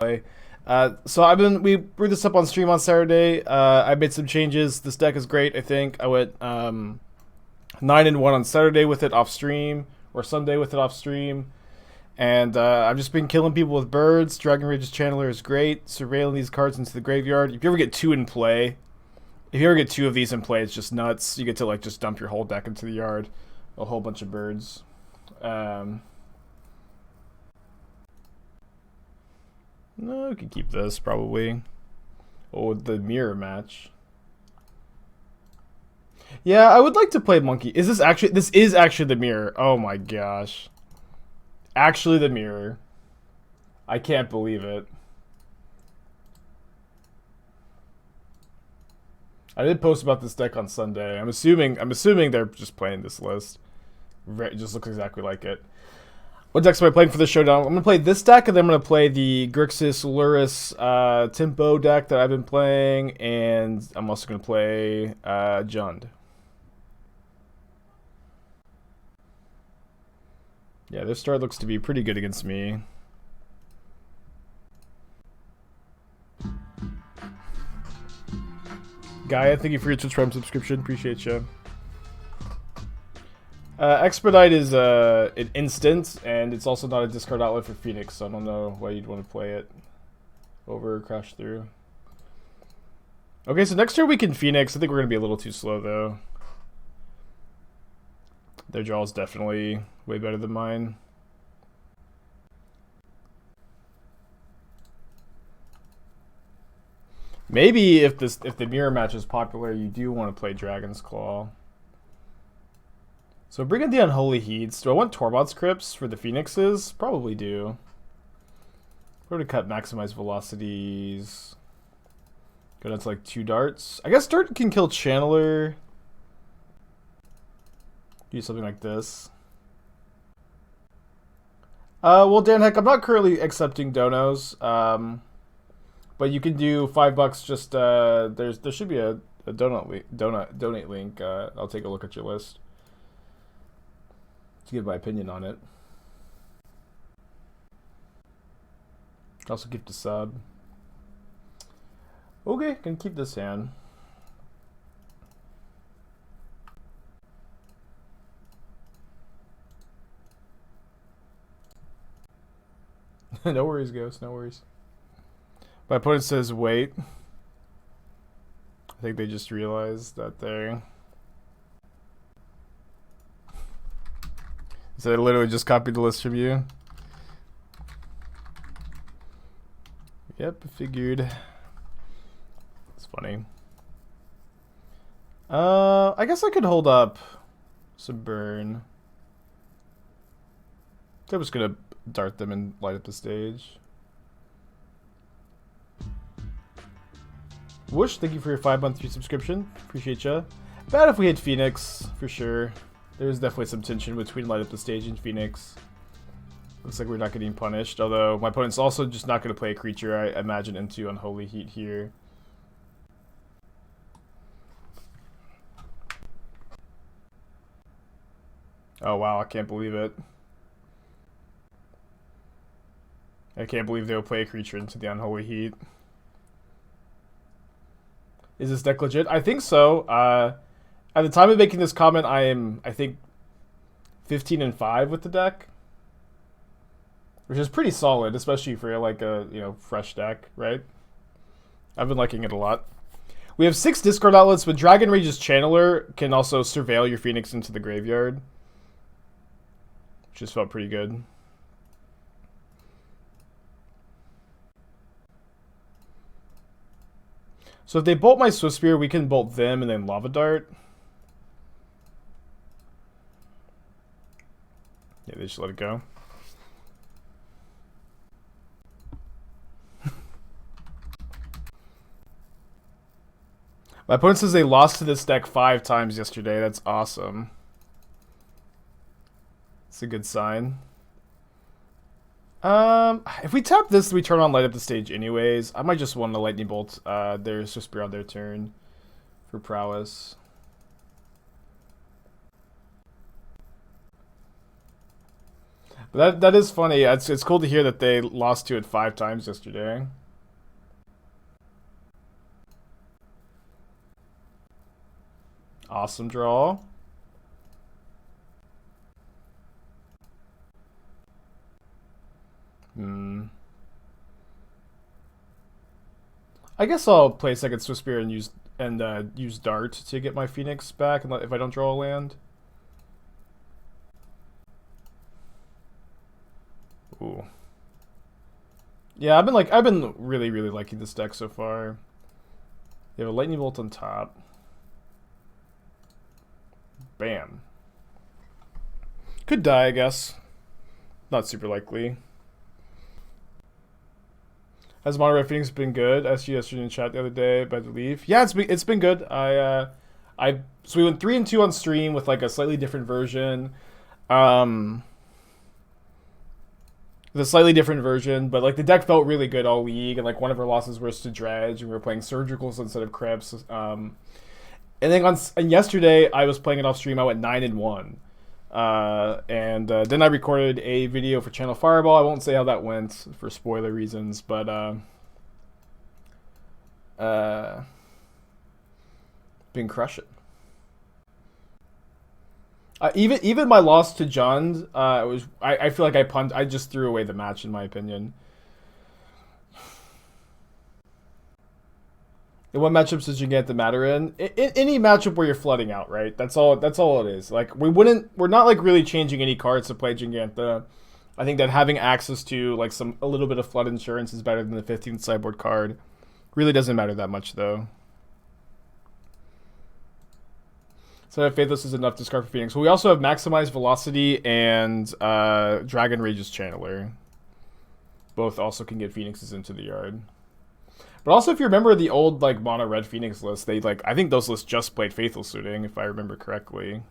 So we brewed this up on stream on Saturday. I made some changes. This deck is great, I think. I went 9-1 on Saturday with it off stream, or Sunday with it off stream. And I've just been killing people with birds. Dragon Rage's Channeler is great. Surveilling these cards into the graveyard. If you ever get two in play, if you ever get two of these in play, it's just nuts. You get to like just dump your whole deck into the yard. A whole bunch of birds. No, we can keep this probably. Oh, the mirror match. Yeah, I would like to play monkey. Is this actually? This is actually the mirror. Oh my gosh. Actually the mirror. I can't believe it. I did post about this deck on Sunday. I'm assuming they're just playing this list. It just looks exactly like it. What decks am I playing for this showdown? I'm going to play this deck, and then I'm going to play the Grixis Luris Tempo deck that I've been playing, and I'm also going to play Jund. Yeah, this start looks to be pretty good against me. Gaia, thank you for your Twitch Prime subscription. Appreciate you. Expedite is an instant, and it's also not a discard outlet for Phoenix, so I don't know why you'd want to play it over Crash Through. Okay, so next turn we can Phoenix. I think we're going to be a little too slow, though. Their draw is definitely way better than mine. Maybe if the mirror match is popular, you do want to play Dragon's Claw. So bring in the Unholy Heats. Do I want Tormod's Crypts for the Phoenixes? Probably do. We're going to cut maximize velocities. Go down to like 2 darts. I guess Dart can kill Channeler. Do something like this. Well, Dan Heck, I'm not currently accepting donos. But you can do $5. Just there should be a donate link. I'll take a look at your list to give my opinion on it. Also gift a sub. Okay, can keep this hand. No worries, Ghost. No worries. My opponent says wait. I think they just realized that they're... So I literally just copied the list from you. Yep, figured. It's funny. I guess I could hold up some burn. I'm just gonna dart them and light up the stage. Whoosh, thank you for your 5-month subscription. Appreciate ya. Bad if we hit Phoenix, for sure. There's definitely some tension between light up the stage and Phoenix. Looks like we're not getting punished, although my opponent's also just not going to play a creature, I imagine, into Unholy Heat here. Oh wow, I can't believe it. I can't believe they'll play a creature into the Unholy Heat. Is this deck legit? I think so. At the time of making this comment, I am, I think, 15-5 with the deck, which is pretty solid, especially for like a fresh deck, right? I've been liking it a lot. We have 6 discard outlets, but Dragon Rage's Channeler can also surveil your Phoenix into the graveyard, which just felt pretty good. So if they bolt my Swiftspear, we can bolt them and then Lava Dart. Yeah, they just let it go. My opponent says they lost to this deck 5 times yesterday. That's awesome. It's a good sign. If we tap this, we turn on light up the stage anyways. I might just want to lightning bolt their Swiftspear on their turn for prowess. But that is funny. It's cool to hear that they lost to it 5 times yesterday. Awesome draw. I guess I'll play second Swiftspear and use Dart to get my Phoenix back, and if I don't draw a land. Ooh. Yeah, I've been really liking this deck so far. You have a Lightning Bolt on top. Bam. Could die, I guess. Not super likely. Has Mono Red Phoenix been good? I asked you yesterday in chat the other day about the Leaf. Yeah, it's been good. So we went 3 and 2 on stream with like a slightly different version. The slightly different version, but like the deck felt really good all league, and like one of our losses was to Dredge, and we were playing Surgicals instead of Crypts. And then and yesterday I was playing it off stream. I went 9 and 1. Then I recorded a video for Channel Fireball. I won't say how that went for spoiler reasons, but been crushing. Even my loss to Jund, I feel like I just threw away the match in my opinion. In what matchups does Jegantha matter in? Any matchup where you're flooding out, right? That's all it is. Like we're not like really changing any cards to play Jegantha. I think that having access to like a little bit of flood insurance is better than the 15th sideboard card. Really doesn't matter that much though. So Faithless is enough to discard for Phoenix. Well, we also have Maximized Velocity and Dragon Rage's Channeler. Both also can get Phoenixes into the yard. But also, if you remember the old like mono red Phoenix list, I think those lists just played Faithless Looting, if I remember correctly.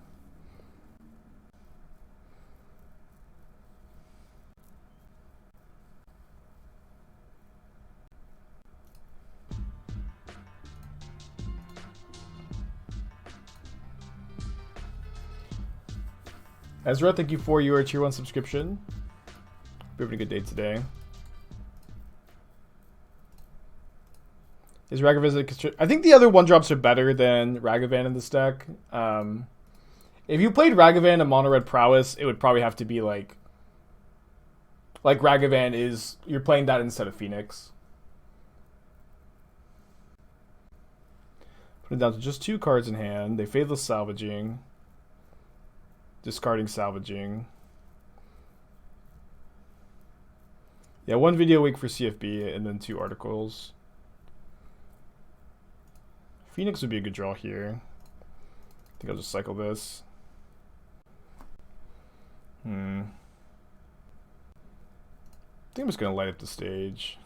Ezra, thank you for your tier 1 subscription. We're having a good day today. Is Ragavan? I think the other 1-drops are better than Ragavan in this deck. If you played Ragavan and mono red prowess, it would probably have to be like Ragavan is. You're playing that instead of Phoenix. Put it down to just 2 cards in hand. They Faithless Salvaging. Discarding Salvaging. Yeah, 1 video a week for CFB and then 2 articles. Phoenix would be a good draw here. I think I'll just cycle this. I think I'm just going to light up the stage.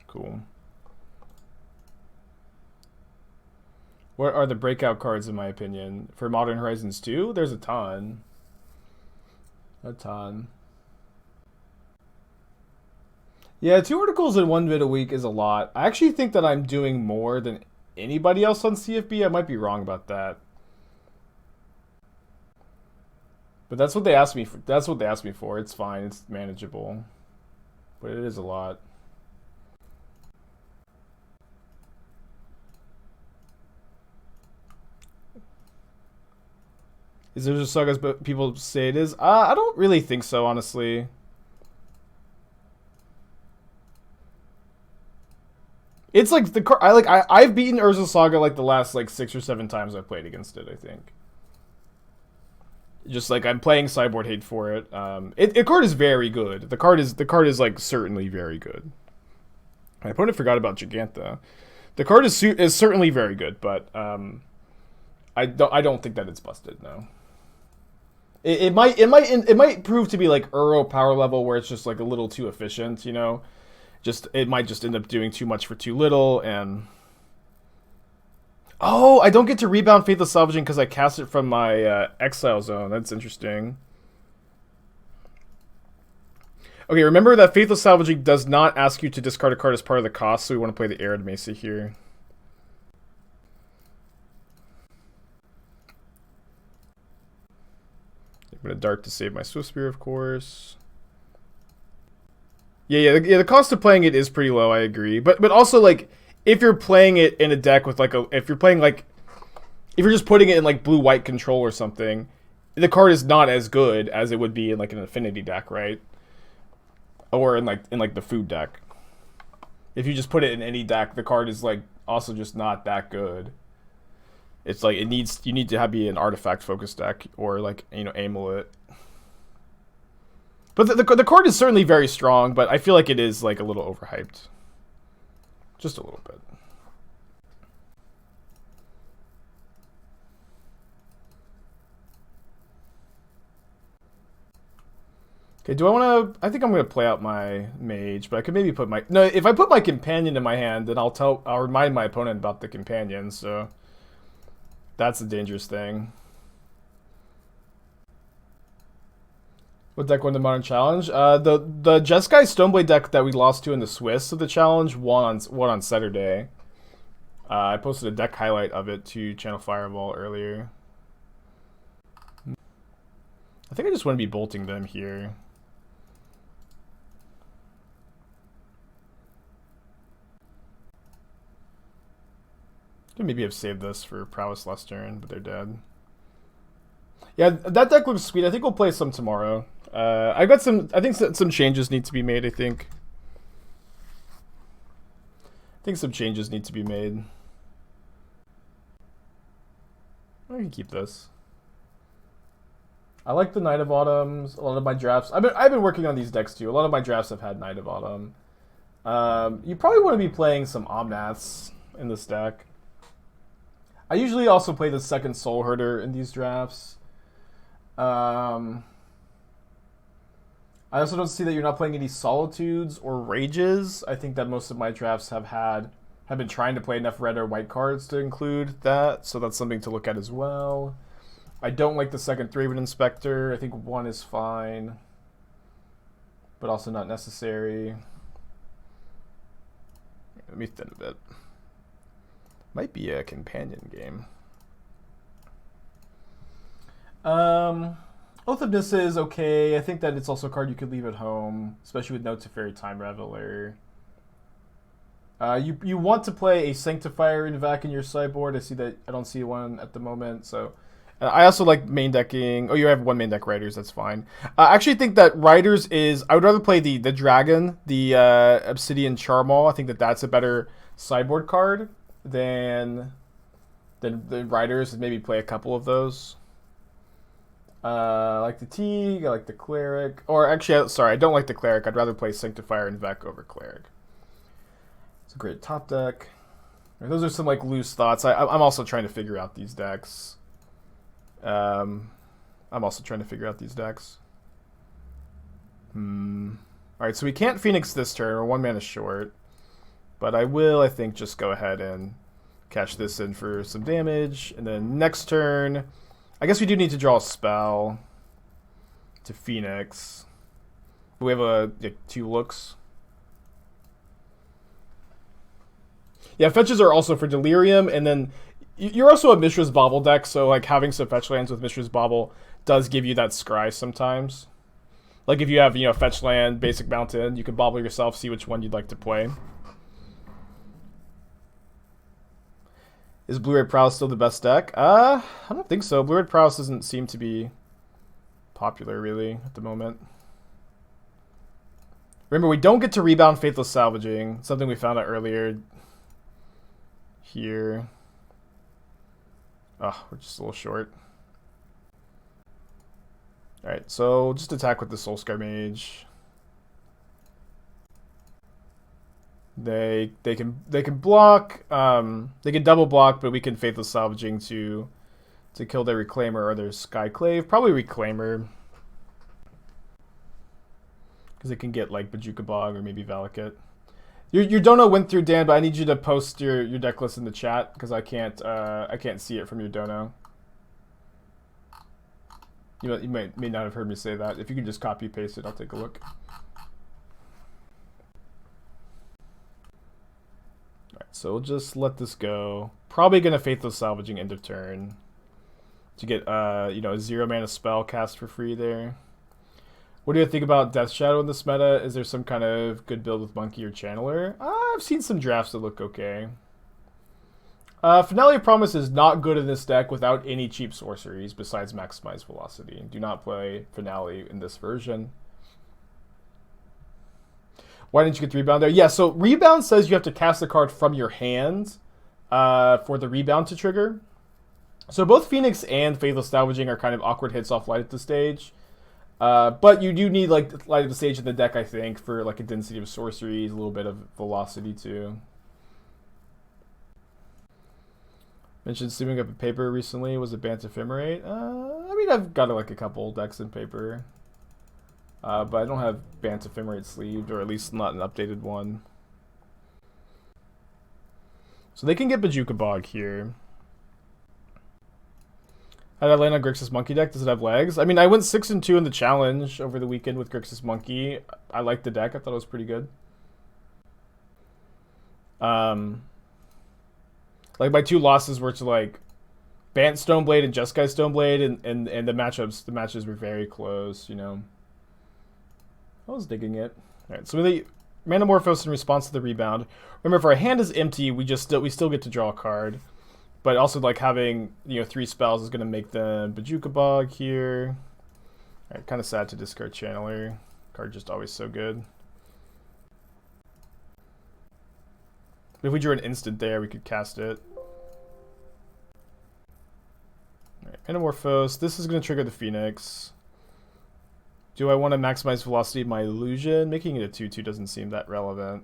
Cool. What are the breakout cards in my opinion? For Modern Horizons 2, there's a ton. A ton. Yeah, 2 articles in 1 vid a week is a lot. I actually think that I'm doing more than anybody else on CFB. I might be wrong about that. But that's what they asked me for. That's what they asked me for. It's fine. It's manageable. But it is a lot. Is there just sagas but people say it is? I don't really think so, honestly. It's like I've beaten Urza Saga like the last like 6 or 7 times I've played against it, I think. Just like I'm playing Sideboard hate for it. The card is very good. The card is like certainly very good. My opponent forgot about Jegantha. The card is certainly very good, but I don't think that it's busted. No. It might prove to be like Uro power level where it's just like a little too efficient, you know. It might just end up doing too much for too little, and oh, I don't get to rebound Faithless Salvaging because I cast it from my exile zone. That's interesting. Okay, remember that Faithless Salvaging does not ask you to discard a card as part of the cost, so we want to play the Arid Mesa here. I'm gonna Dark to save my Swiftspear, of course. Yeah. The cost of playing it is pretty low. I agree, but also like if you're playing it in a deck with like if you're just putting it in like blue-white control or something, the card is not as good as it would be in like an Affinity deck, right? Or in like the food deck. If you just put it in any deck, the card is like also just not that good. It's like you need to be an artifact focused deck or like, you know, Amulet. But the card is certainly very strong, but I feel like it is like a little overhyped. Just a little bit. Okay, do I want to... I think I'm going to play out my mage, but I could maybe put my... No, if I put my companion in my hand, then I'll remind my opponent about the companion, so... That's a dangerous thing. What deck won the Modern Challenge? The Jeskai Stoneblade deck that we lost to in the Swiss of the challenge won on Saturday. I posted a deck highlight of it to Channel Fireball earlier. I think I just want to be bolting them here. Could maybe have saved this for Prowess last turn, but they're dead. Yeah, that deck looks sweet. I think we'll play some tomorrow. I think some changes need to be made, I think. Some changes need to be made. I can keep this. I like the Knight of Autumns. A lot of my drafts... I've been working on these decks too. A lot of my drafts have had Knight of Autumn. You probably want to be playing some Omnaths in this deck. I usually also play the second Soul Herder in these drafts. I also don't see that you're not playing any Solitudes or Rages. I think that most of my drafts have been trying to play enough red or white cards to include that, so that's something to look at as well. I don't like the second Thraben Inspector. I think one is fine, but also not necessary. Let me thin a bit. Might be a companion game. Oath of Nissa is okay. I think that it's also a card you could leave at home, especially with Note to Fairy Time Reveler. You want to play a Sanctifier in Vac in your sideboard. I see that I don't see one at the moment, so I also like main decking. Oh, you have one main deck Riders. That's fine. I actually think that Riders is... I would rather play the Dragon, the Obsidian Charmal. I think that that's a better sideboard card than the Riders, and maybe play a couple of those. I like the Teague, I like the Cleric. Or actually, sorry, I don't like the Cleric. I'd rather play Sanctifier and Vec over Cleric. It's a great top deck. Those are some like loose thoughts. I'm also trying to figure out these decks. Alright, so we can't Phoenix this turn. We're 1 mana short. But I will, I think, just go ahead and cash this in for some damage. And then next turn, I guess we do need to draw a spell to Phoenix. We have like 2 looks. Yeah, fetches are also for Delirium, and then you're also a Mishra's Bauble deck, so like having some fetch lands with Mishra's Bauble does give you that scry sometimes. Like if you have, fetch land, basic mountain, you can bauble yourself, see which one you'd like to play. Is Blue-Red Prowess still the best deck? I don't think so. Blue-Red Prowess doesn't seem to be popular, really, at the moment. Remember, we don't get to rebound Faithless Salvaging. Something we found out earlier. Here. Oh, we're just a little short. Alright, so just attack with the Soul-Scar Mage. They can block, they can double block, but we can Faithless Salvaging to kill their Reclaimer or their Skyclave. Probably Reclaimer. Because it can get like Bojuka Bog or maybe Valakut. Your dono went through, Dan, but I need you to post your deck list in the chat because I can't see it from your dono. You may not have heard me say that. If you can just copy paste it, I'll take a look. Alright, so we'll just let this go. Probably gonna Faithless Salvaging end of turn. to get you know, a 0-mana spell cast for free there. What do you think about Death Shadow in this meta? Is there some kind of good build with Monkey or Channeler? I've seen some drafts that look okay. Finale of Promise is not good in this deck without any cheap sorceries besides Maximize Velocity. Do not play Finale in this version. Why didn't you get the Rebound there? Yeah, so Rebound says you have to cast the card from your hand for the Rebound to trigger. So both Phoenix and Faithless Salvaging are kind of awkward hits off Light at the Stage. But you do need like Light at the Stage in the deck, I think, for like a density of sorceries, a little bit of velocity too. Mentioned steaming up a paper recently. Was it Bant Ephemerate? I mean, I've got like a couple decks in paper. But I don't have Bant Ephemerate sleeved, or at least not an updated one. So they can get Bojuka Bog here. How did I land on Grixis Monkey deck? Does it have legs? I mean, I went 6-2 in the challenge over the weekend with Grixis Monkey. I liked the deck. I thought it was pretty good. Like my two losses were to like Bant Stoneblade and Jeskai Stoneblade, and the matches were very close, you know. I was digging it. Alright, so the Manamorphose in response to the Rebound. Remember, if our hand is empty, we still get to draw a card. But also like having, you know, 3 spells is gonna make the Bojuka Bog here. Alright, kinda sad to discard Channeler. Card just always so good. If we drew an instant there, we could cast it. Alright, Manamorphose. This is going to trigger the Phoenix. Do I want to maximize velocity of my illusion? Making it a 2/2 doesn't seem that relevant.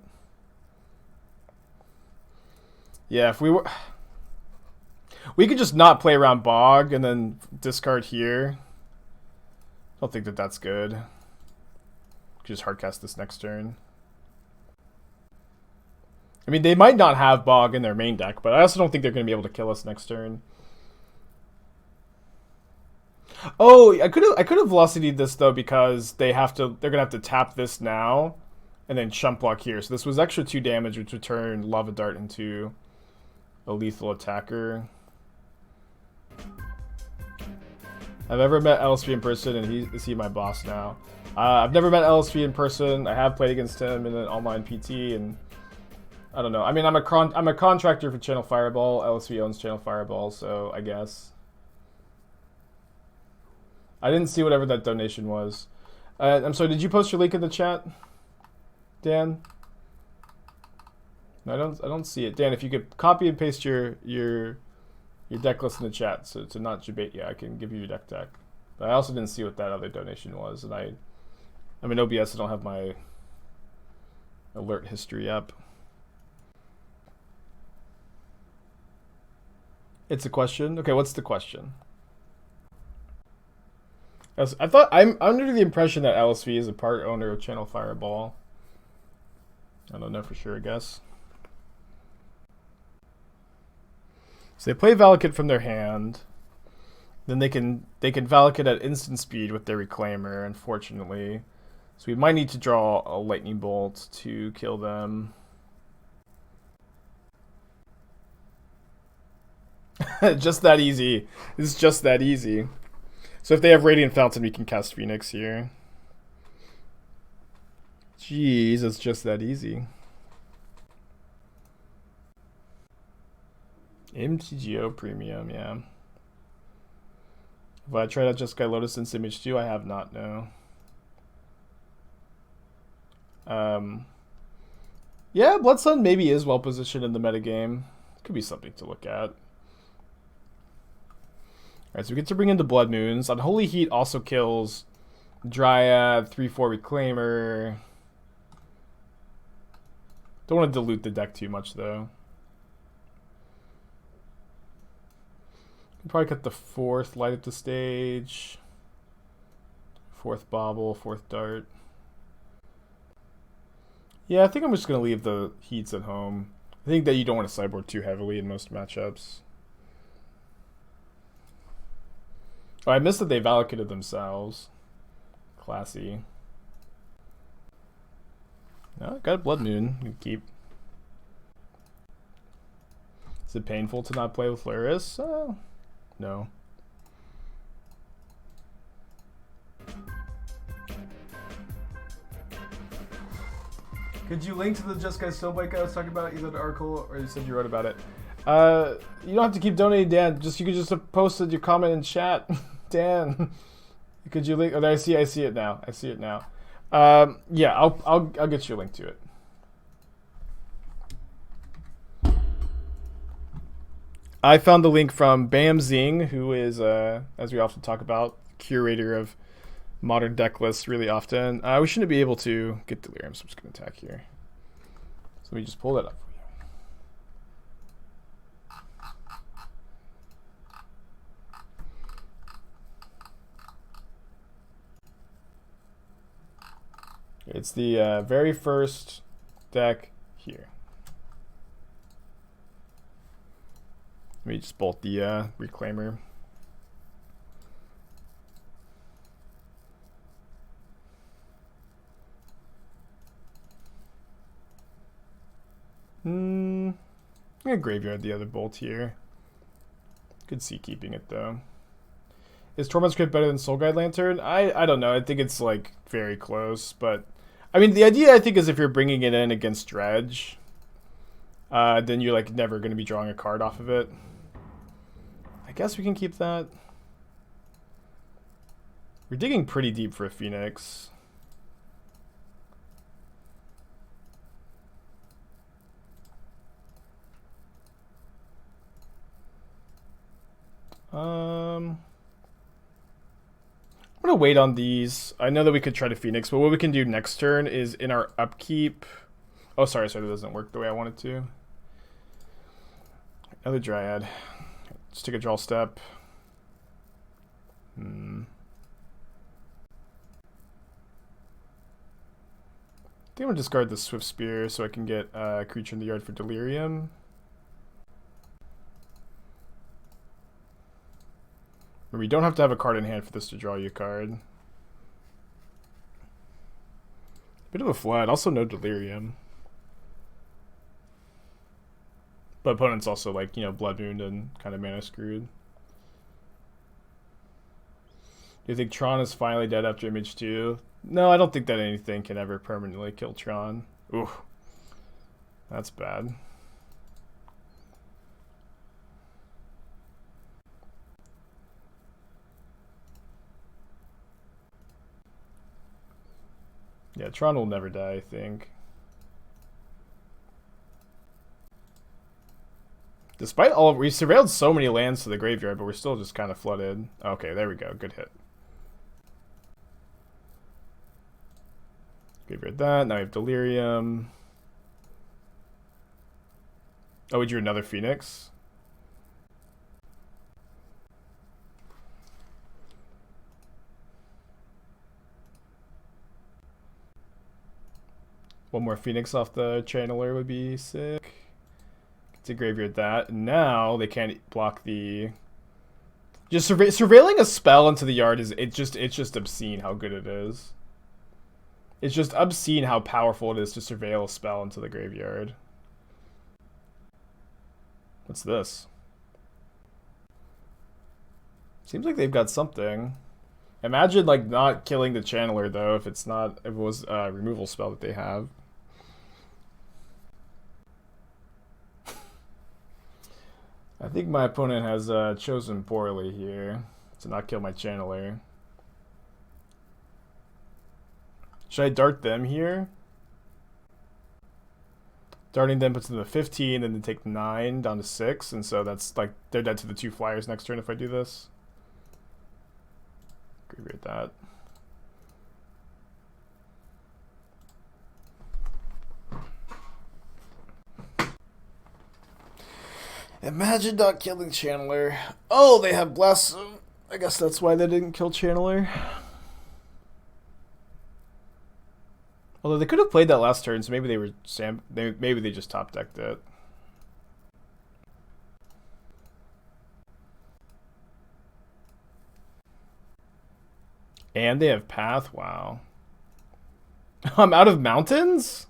Yeah, if we were... We could just not play around Bog and then discard here. I don't think that that's good. Could just hardcast this next turn. I mean, they might not have Bog in their main deck, but I also don't think they're going to be able to kill us next turn. Oh, I could have velocity'd this though, because they're gonna have to tap this now, and then chump block here. So this was extra 2 damage, which would turn Lava Dart into a lethal attacker. I've ever met LSV in person, and is he my boss now? I've never met LSV in person. I have played against him in an online PT, and I don't know. I mean, I'm a contractor for Channel Fireball. LSV owns Channel Fireball, so I guess. I didn't see whatever that donation was. I'm sorry, did you post your link in the chat, Dan? No, I don't see it. Dan, if you could copy and paste your deck list in the chat, so to not debate, yeah, I can give you your deck. But I also didn't see what that other donation was, and I'm in OBS, I don't have my alert history up. It's a question? Okay, what's the question? I'm under the impression that LSV is a part owner of Channel Fireball. I don't know for sure, I guess. So they play Valakut from their hand. Then they can Valakut at instant speed with their Reclaimer, unfortunately. So we might need to draw a Lightning Bolt to kill them. Just that easy. It's just that easy. So if they have Radiant Fountain, we can cast Phoenix here. Jeez, it's just that easy. MTGO Premium, yeah. Have I tried out Jeskai Lotus since MH2? I have not, no. Yeah, Blood Sun maybe is well positioned in the metagame. Could be something to look at. Alright, so we get to bring in the Blood Moons. Unholy Heat also kills Dryad, 3/4 Reclaimer. Don't want to dilute the deck too much, though. Probably cut the 4th Light at the Stage. 4th Bauble, 4th Dart. Yeah, I think I'm just going to leave the Heats at home. I think that you don't want to sideboard too heavily in most matchups. Oh, I missed that they Valakuted themselves. Classy. No, got a Blood Moon. You can keep. Is it painful to not play with Luris? No. Could you link to the Just Guys Snowbike I was talking about, either the article or you said you wrote about it? You don't have to keep donating, Dan. You could just post your comment in chat, Dan. Could you link? Oh, I see it now. I see it now. Yeah, I'll get you a link to it. I found the link from Bam Zing, who is, as we often talk about, curator of modern deck lists really often. We shouldn't be able to get Delirium, so I'm just going to attack here. So let me just pull that up for you. It's the very first deck here. Let me just bolt the Reclaimer. I'm gonna graveyard the other bolt here. Could see keeping it though. Is Tormod's Crypt better than Soul Guide Lantern? I don't know. I think it's like very close, but I mean the idea I think is if you're bringing it in against Dredge, then you're like never gonna be drawing a card off of it. I guess we can keep that. We're digging pretty deep for a Phoenix. I'm gonna wait on these. I know that we could try to Phoenix, but what we can do next turn is in our upkeep. Oh, sorry, that doesn't work the way I want it to. Another Dryad. Just take a draw step. I think I'm gonna discard the Swiftspear so I can get a creature in the yard for Delirium. Remember, you don't have to have a card in hand for this to draw you a card. Bit of a flood. Also no Delirium. But opponent's also like, you know, Blood Moon and kind of mana screwed. Do you think Tron is finally dead after MH2? No, I don't think that anything can ever permanently kill Tron. Ooh. That's bad. Yeah, Tron will never die, I think. Despite all of, we surveilled so many lands to the graveyard, but we're still just kind of flooded. Okay, there we go. Good hit. Graveyard that. Now we have Delirium. Oh, we drew another Phoenix. One more Phoenix off the Channeler would be sick. To graveyard that. Now they can't block the. Just surveilling a spell into the yard is it's just obscene how good it is. It's just obscene how powerful it is to surveil a spell into the graveyard. What's this? Seems like they've got something. Imagine like not killing the Channeler though if it was a removal spell that they have. I think my opponent has chosen poorly here to not kill my Channeler. Should I dart them here? Darting them puts them to 15 and then take 9 down to 6, and so that's like they're dead to the 2 flyers next turn if I do this. Graveyard that. Imagine not killing Channeler. Oh, they have Blossom. I guess that's why they didn't kill Channeler. Although they could have played that last turn, so maybe they were maybe they just top decked it. And they have Path. Wow. I'm out of mountains?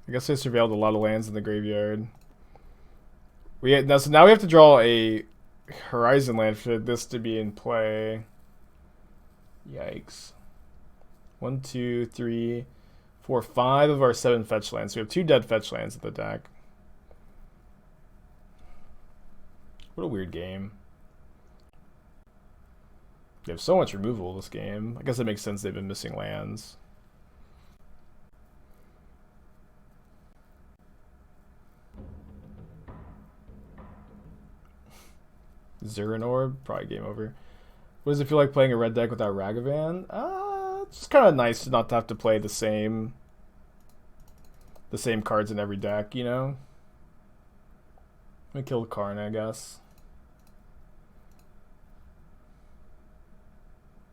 I guess I surveilled a lot of lands in the graveyard. So now we have to draw a Horizon land for this to be in play. Yikes. 1, 2, 3, for 5 of our 7 fetch lands. We have 2 dead fetch lands in the deck. What a weird game. They have so much removal this game. I guess it makes sense they've been missing lands. Zerrinor, probably game over. What does it feel like playing a red deck without Ragavan? It's just kind of nice to not have to play the same cards in every deck, you know? I'm gonna kill Karn, I guess.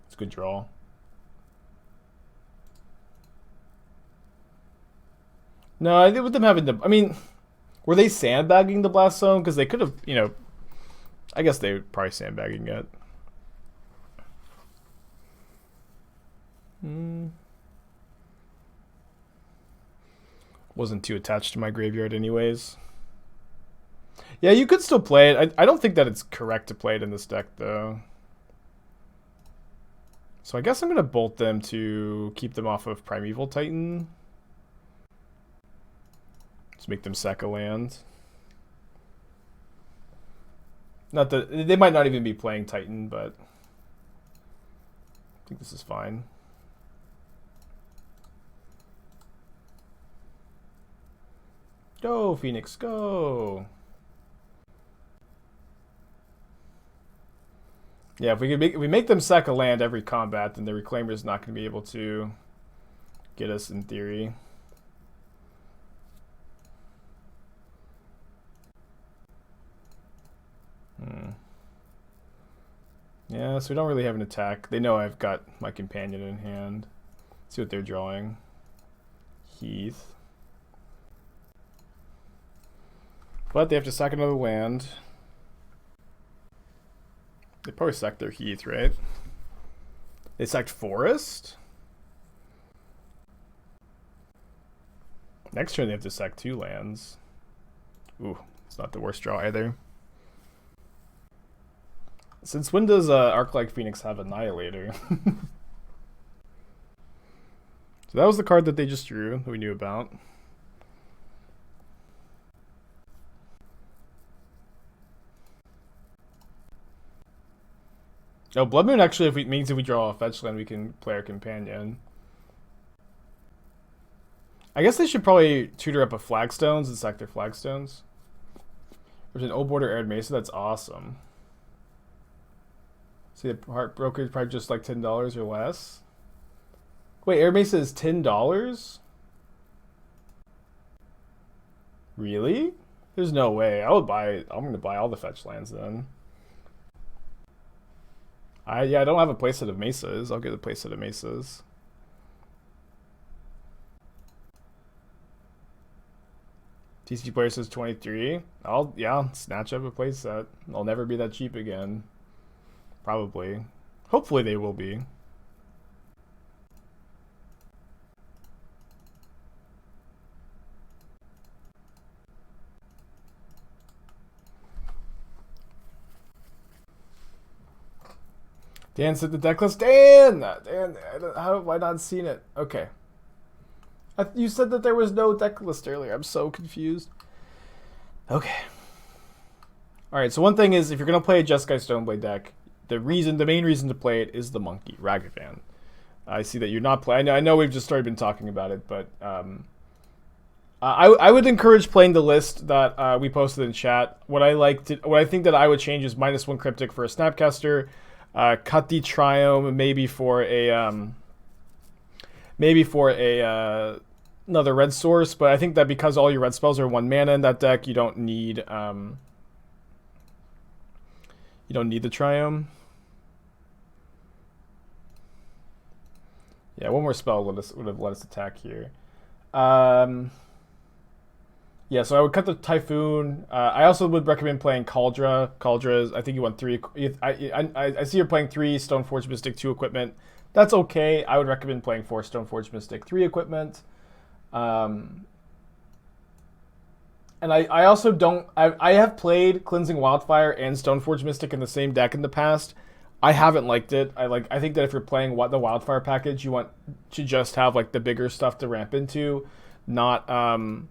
It's a good draw. No, I think with them having the... I mean, were they sandbagging the Blast Zone? Because they could have, you know... I guess they were probably sandbagging it. Wasn't too attached to my graveyard anyways. Yeah, you could still play it. I don't think that it's correct to play it in this deck, though. So I guess I'm going to bolt them to keep them off of Primeval Titan. Let's make them sack a land. Not that they might not even be playing Titan, but I think this is fine. Go, Phoenix, go! Yeah, if we make them sack a land every combat, then the Reclaimer is not going to be able to get us in theory. Yeah, so we don't really have an attack. They know I've got my companion in hand. Let's see what they're drawing. Heath. But they have to sack another land. They probably sacked their Heath, right? They sacked Forest? Next turn they have to sack 2 lands. Ooh, it's not the worst draw either. Since when does Arclight Phoenix have Annihilator? So that was the card that they just drew, that we knew about. Oh, Blood Moon actually means if we draw a fetch land, we can play our companion. I guess they should probably tutor up a Flagstones and sack their Flagstones. There's an old border Arid Mesa, that's awesome. See, the Heartbroker is probably just like $10 or less. Wait, Arid Mesa is $10? Really? There's no way. I'm gonna buy all the fetch lands then. Yeah, I don't have a playset of Mesas. I'll get a playset of Mesas. TCG player says 23. Yeah, snatch up a playset. I'll never be that cheap again. Probably. Hopefully they will be. Dan said the Decklist. Dan, how have I not seen it? Okay. You said that there was no Decklist earlier. I'm so confused. Okay. All right. So one thing is, if you're gonna play a Jeskai Stoneblade deck, the main reason to play it is the monkey Ragavan. I see that you're not playing. I know we've just been talking about it, but I would encourage playing the list that we posted in chat. What I think that I would change is -1 Cryptic for a Snapcaster. Cut the Triome maybe for another red source, but I think that because all your red spells are 1 mana in that deck, you don't need the Triome. Yeah, 1 more spell would have let us attack here. Yeah, so I would cut the Typhoon. I also would recommend playing Kaldra. Kaldra is, I think you want 3. I see you're playing 3 Stoneforge Mystic, 2 equipment. That's okay. I would recommend playing 4 Stoneforge Mystic, 3 equipment. And I also don't... I have played Cleansing Wildfire and Stoneforge Mystic in the same deck in the past. I haven't liked it. I think that if you're playing the Wildfire package, you want to just have like the bigger stuff to ramp into, not like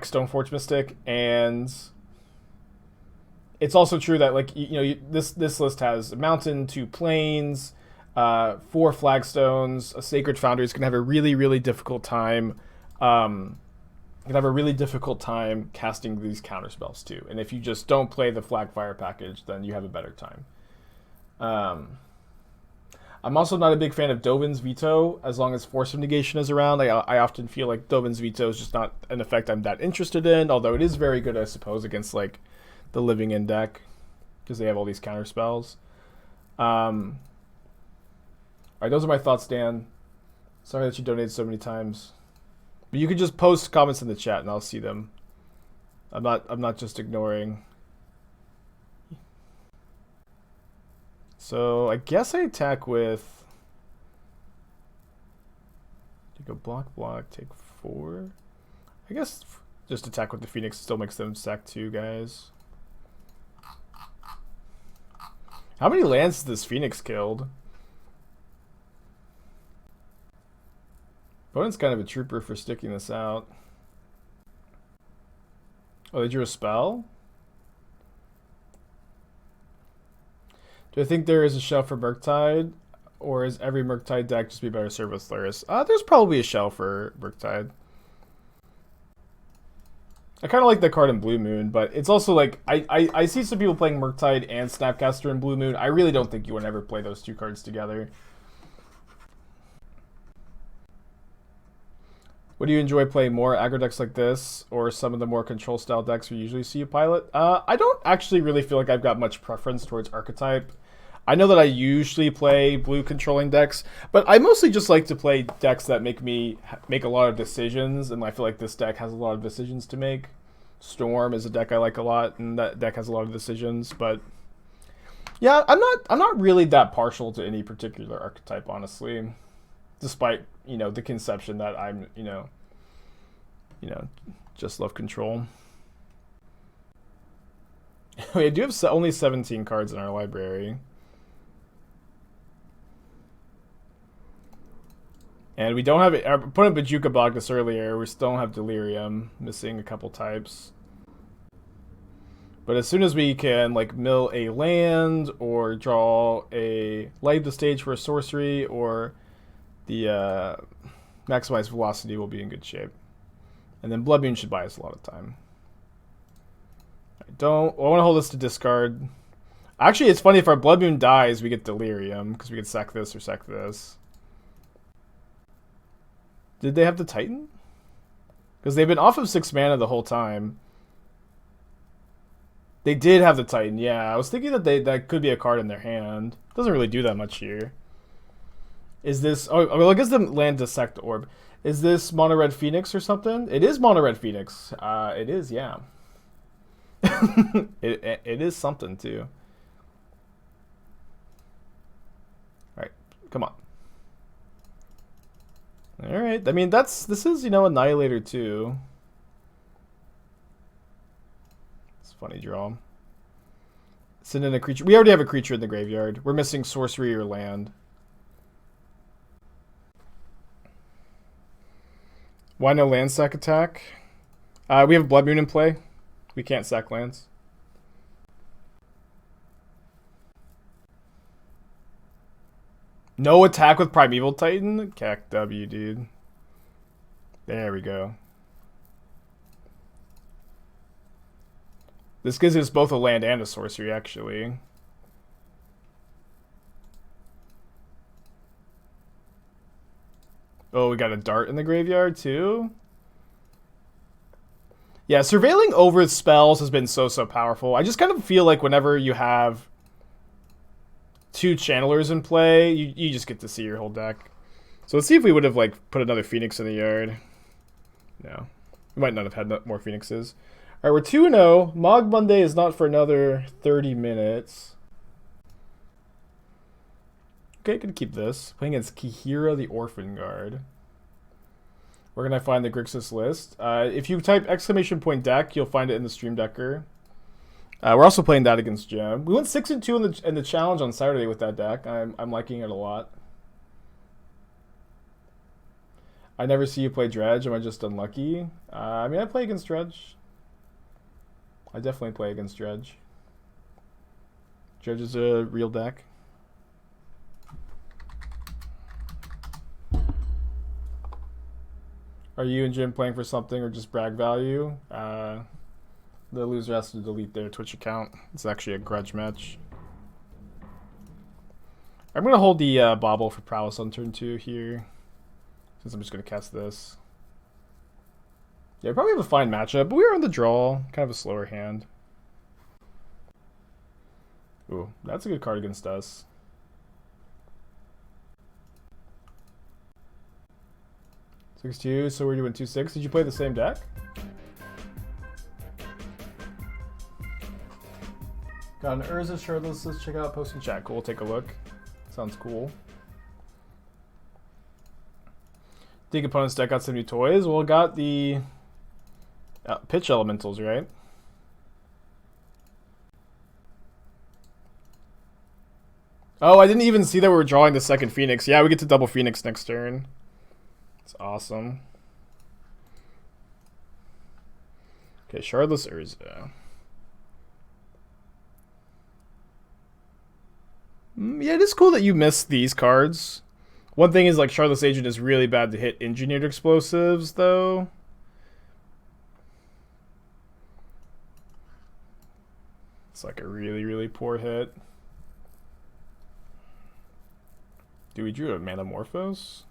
Stoneforge Mystic. And it's also true that like this list has a mountain, 2 plains, 4 flagstones. A Sacred Foundry is gonna have a really difficult time. Can have a really difficult time casting these counter spells too. And if you just don't play the Flagfire package, then you have a better time. I'm also not a big fan of Dovin's Veto as long as Force of Negation is around. I often feel like Dovin's Veto is just not an effect I'm that interested in, although it is very good, I suppose, against like the Living In deck because they have all these counter spells. Alright, those are my thoughts, Dan. Sorry that you donated so many times. But you can just post comments in the chat and I'll see them. I'm not just ignoring. So I guess I attack with take a block, take 4. I guess just attack with the Phoenix still makes them sack 2 guys. How many lands has this Phoenix killed? Opponent's kind of a trooper for sticking this out. Oh, they drew a spell? Do I think there is a shelf for Murktide? Or is every Murktide deck just be better served with Luris? There's probably a shelf for Murktide. I kind of like the card in Blue Moon, but it's also like, I see some people playing Murktide and Snapcaster in Blue Moon. I really don't think you would ever play those 2 cards together. Would you enjoy playing more aggro decks like this, or some of the more control style decks we usually see you pilot? I don't actually really feel like I've got much preference towards archetype. I know that I usually play blue controlling decks, but I mostly just like to play decks that make me make a lot of decisions, and I feel like this deck has a lot of decisions to make. Storm is a deck I like a lot, and that deck has a lot of decisions, but yeah, I'm not really that partial to any particular archetype, honestly. Despite, the conception that I'm, just love control. We do have only 17 cards in our library. And we don't have it. Our opponent Bajuka blocked us earlier. We still don't have Delirium, missing a couple types. But as soon as we can, like, mill a land or draw a light the stage for a sorcery or the maximized velocity, will be in good shape. And then Blood Moon should buy us a lot of time. I want to hold this to discard. Actually, it's funny, if our Blood Moon dies, we get Delirium, because we can sack this or sack this. Did they have the Titan? Because they've been off of 6 mana the whole time. They did have the Titan, yeah. I was thinking that that could be a card in their hand. Doesn't really do that much here. Is this... Oh, well, I guess the land Dissect Orb. Is this Mono Red Phoenix or something? It is Mono Red Phoenix. It is, yeah. it is something, too. Alright, come on. Alright, I mean, this is, Annihilator, too. It's a funny draw. Send in a creature. We already have a creature in the graveyard. We're missing sorcery or land. Why no land sack attack? We have Blood Moon in play. We can't sack lands. No attack with Primeval Titan? Cack W, dude. There we go. This gives us both a land and a sorcery, actually. Oh, we got a dart in the graveyard, too? Yeah, surveilling over spells has been so powerful. I just kind of feel like whenever you have 2 channelers in play, you just get to see your whole deck. So let's see if we would have, like, put another Phoenix in the yard. No. We might not have had more Phoenixes. Alright, we're 2-0. Mog Monday is not for another 30 minutes. Okay, gonna keep this. Playing against Kihira the Orphan Guard. Where can I find the Grixis list? If you type !deck, you'll find it in the Stream Decker. We're also playing that against Jim. We went 6-2 in the challenge on Saturday with that deck. I'm liking it a lot. I never see you play Dredge. Am I just unlucky? I mean, I play against Dredge. I definitely play against Dredge. Dredge is a real deck. Are you and Jim playing for something or just brag value? The loser has to delete their Twitch account. It's actually a grudge match. I'm going to hold the Bauble for prowess on turn 2 here, since I'm just going to cast this. Yeah, we probably have a fine matchup, but we were on the draw. Kind of a slower hand. Ooh, that's a good card against us. 6-2, so we're doing 2-6. Did you play the same deck? Got an Urza shirtless. Let's check out post in chat. Cool, take a look. Sounds cool. Think opponent's deck got some new toys. Well, it got the pitch elementals, right? Oh, I didn't even see that we were drawing the second Phoenix. Yeah, we get to double Phoenix next turn. It's awesome. Okay, Shardless Urza. Yeah, it is cool that you missed these cards. One thing is, like, Shardless Agent is really bad to hit Engineered Explosives, though. It's like a really, really poor hit. Dude, we drew a Manamorphose?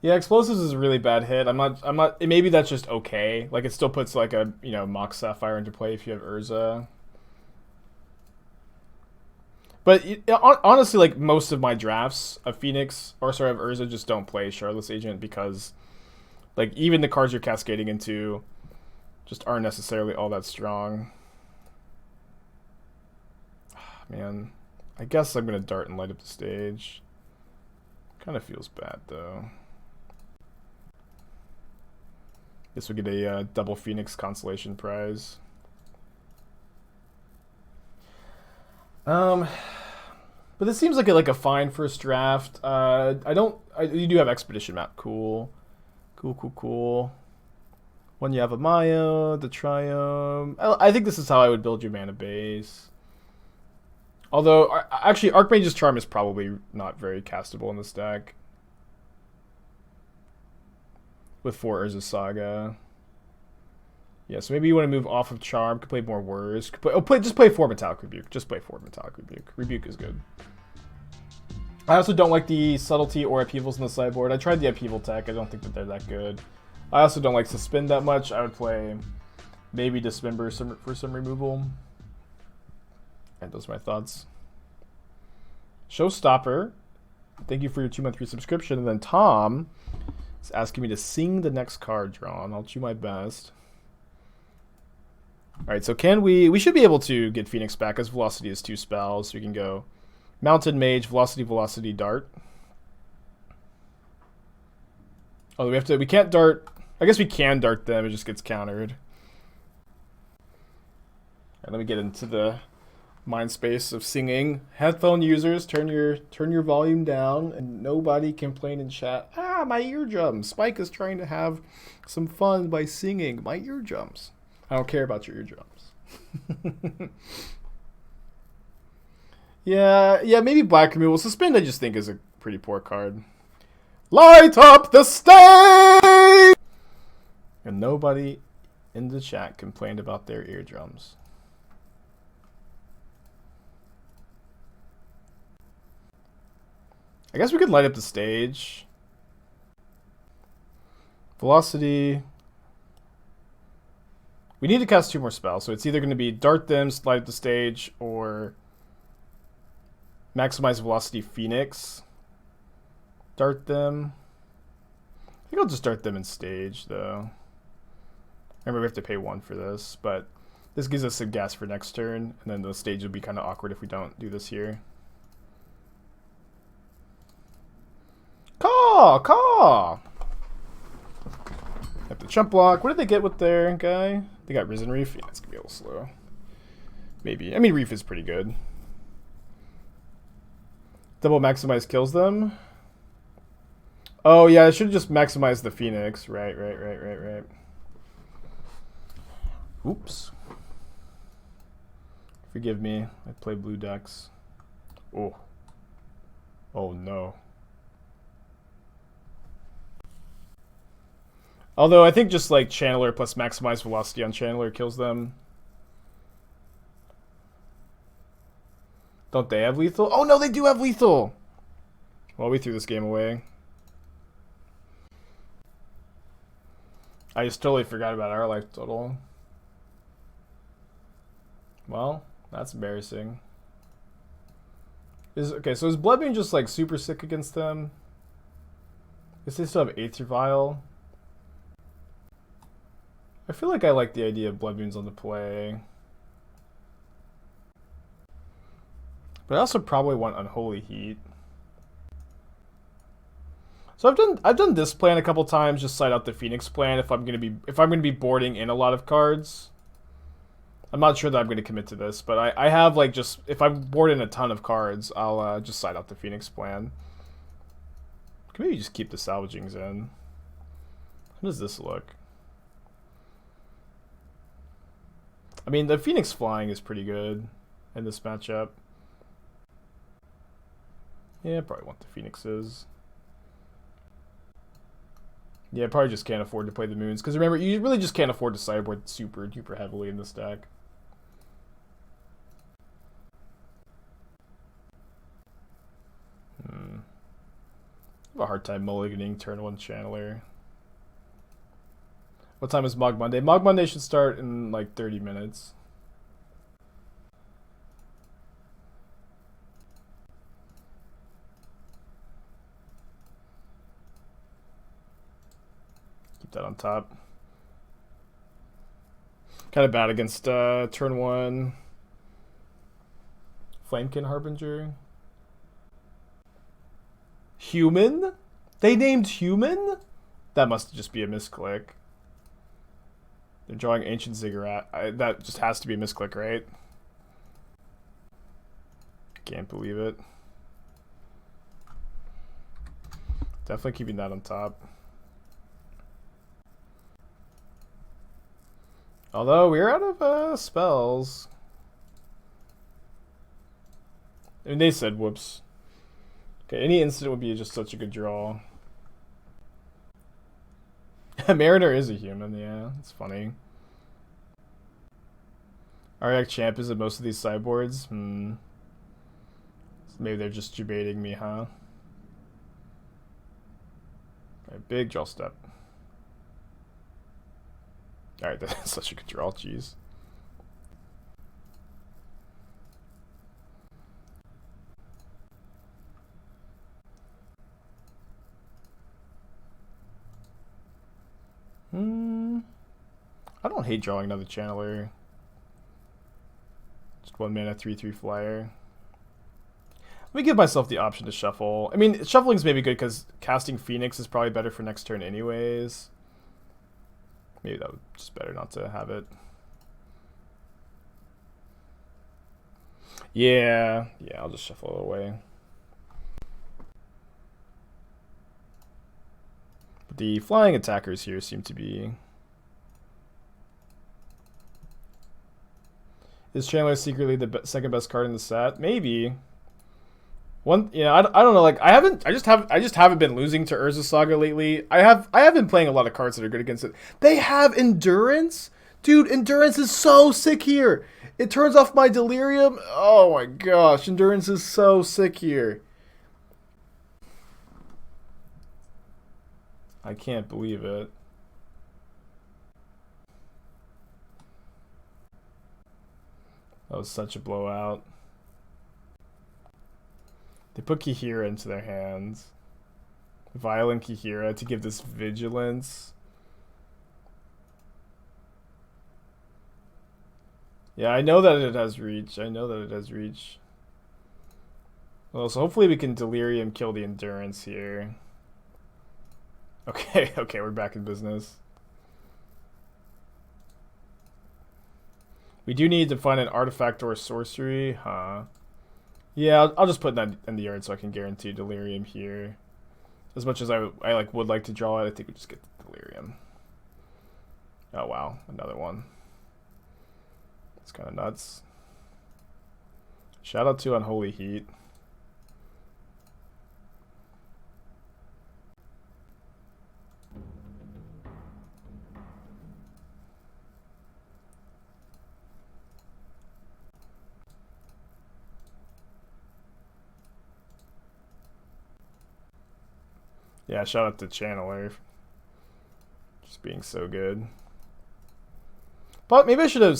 Yeah, Explosives is a really bad hit. I'm not, maybe that's just okay. Like, it still puts, like, a, you know, Mox Sapphire into play if you have Urza. But honestly, like, most of my drafts of Phoenix, or sorry, of Urza, just don't play Shardless Agent because, like, even the cards you're cascading into just aren't necessarily all that strong. Man, I guess I'm going to dart and light up the stage. Kind of feels bad, though. This will get a double Phoenix consolation prize. But this seems like a fine first draft. You do have Expedition Map. Cool. Cool. When you have a Maya, the Triumph. I think this is how I would build your mana base. Although, actually, Archmage's Charm is probably not very castable in this deck. With 4 Urza Saga. Yeah, so maybe you want to move off of Charm. Could play more Words. Just play 4 Metallic Rebuke. Just play 4 Metallic Rebuke. Rebuke is good. I also don't like the Subtlety or Upheavals in the sideboard. I tried the Upheaval tech. I don't think that they're that good. I also don't like Suspend that much. I would play maybe Dismember for some removal. And those are my thoughts. Showstopper. Thank you for your 2-month free subscription. And then Tom is asking me to sing the next card drawn. I'll do my best. Alright, so we should be able to get Phoenix back as Velocity is 2 spells. So we can go Mountain Mage, Velocity, Dart. Oh, we can't Dart. I guess we can Dart them, it just gets countered. And let me get into the mind space of singing. Headphone users, turn your volume down and nobody complain in chat. Ah, my eardrums. Spike is trying to have some fun by singing. My eardrums. I don't care about your eardrums. yeah, maybe Black Removal. Suspend I just think is a pretty poor card. Light up the stage! And nobody in the chat complained about their eardrums. I guess we could light up the stage. Velocity. We need to cast 2 more spells, so it's either going to be Dart them, light up the stage, or Maximize Velocity Phoenix. Dart them. I think I'll just Dart them in stage, though. Remember, we have to pay 1 for this, but this gives us some gas for next turn, and then the stage will be kind of awkward if we don't do this here. Caw! the chump block. What did they get with their guy? They got Risen Reef. Yeah, it's gonna be a little slow. Maybe. I mean, Reef is pretty good. Double maximize kills them. Oh yeah, I should just maximize the Phoenix. Right. Oops. Forgive me. I play blue decks. Oh. Oh no. Although I think just like Channeler plus maximize velocity on Channeler kills them. Don't they have lethal? Oh no, they do have lethal! Well, we threw this game away. I just totally forgot about our life total. Well, that's embarrassing. Okay, so is Bloodmoon just like super sick against them? Does they still have Aether Vial? I feel like I like the idea of Bloodmoons on the play. But I also probably want Unholy Heat. So I've done this plan a couple times, just side out the Phoenix plan if I'm gonna be boarding in a lot of cards. I'm not sure that I'm gonna commit to this, but I have like just if I'm board in a ton of cards, I'll just side out the Phoenix plan. Can maybe just keep the salvagings in. How does this look? I mean, the Phoenix flying is pretty good in this matchup. Yeah, I probably want the Phoenixes. Yeah, I probably just can't afford to play the Moons. Because remember, you really just can't afford to sideboard super duper heavily in this deck. I have a hard time mulliganing turn 1 Channeler. What time is Mog Monday? Mog Monday should start in like 30 minutes. Keep that on top. Kind of bad against turn 1 Flamekin Harbinger. Human? They named Human? That must just be a misclick. They're drawing Ancient Ziggurat. That just has to be a misclick, right? Can't believe it. Definitely keeping that on top. Although we're out of spells. I mean, they said whoops. Okay, any incident would be just such a good draw. Mariner is a human, yeah, it's funny. Ariak Champ is at most of these sideboards. So maybe they're just debating me, huh? Alright, big draw step. Alright, that's such a good draw, jeez. I don't hate drawing another Channeler. Just 1 mana, 3/3 flyer. Let me give myself the option to shuffle. I mean, shuffling's maybe good because casting Phoenix is probably better for next turn anyways. Maybe that would just better not to have it. Yeah, I'll just shuffle it away. But the flying attackers here seem to be... Is Channeler secretly the second best card in the set? Maybe. One, you know, I don't know. Like I just haven't been losing to Urza Saga lately. I have been playing a lot of cards that are good against it. They have Endurance, dude. Endurance is so sick here. It turns off my Delirium. Oh my gosh, Endurance is so sick here. I can't believe it. That was such a blowout. They put Kihira into their hands. Violent Kihira to give this vigilance. Yeah, I know that it has reach. Well, so hopefully we can Delirium kill the Endurance here. Okay, we're back in business. We do need to find an artifact or a sorcery, huh? Yeah, I'll just put that in the yard so I can guarantee Delirium here. As much as I like would like to draw it, I think we just get the Delirium. Oh wow, another one. It's kind of nuts. Shout out to Unholy Heat. Yeah, shout out to Channeler. Just being so good. But maybe I should have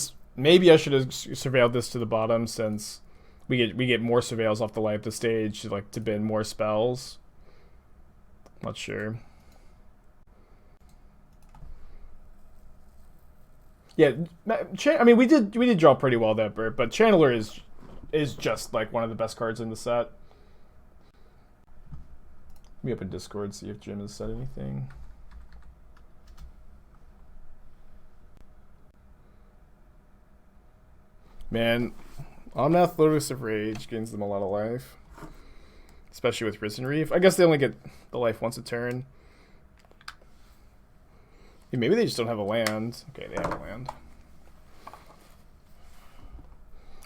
surveilled this to the bottom, since we get more surveils off the light of the stage, like to bin more spells. Not sure. Yeah, I mean we did draw pretty well that bird, but Channeler is just like one of the best cards in the set. Let me open Discord, see if Jim has said anything. Man, Omnath Lotus of Rage gains them a lot of life. Especially with Risen Reef. I guess they only get the life once a turn. Yeah, maybe they just don't have a land. Okay, they have a land.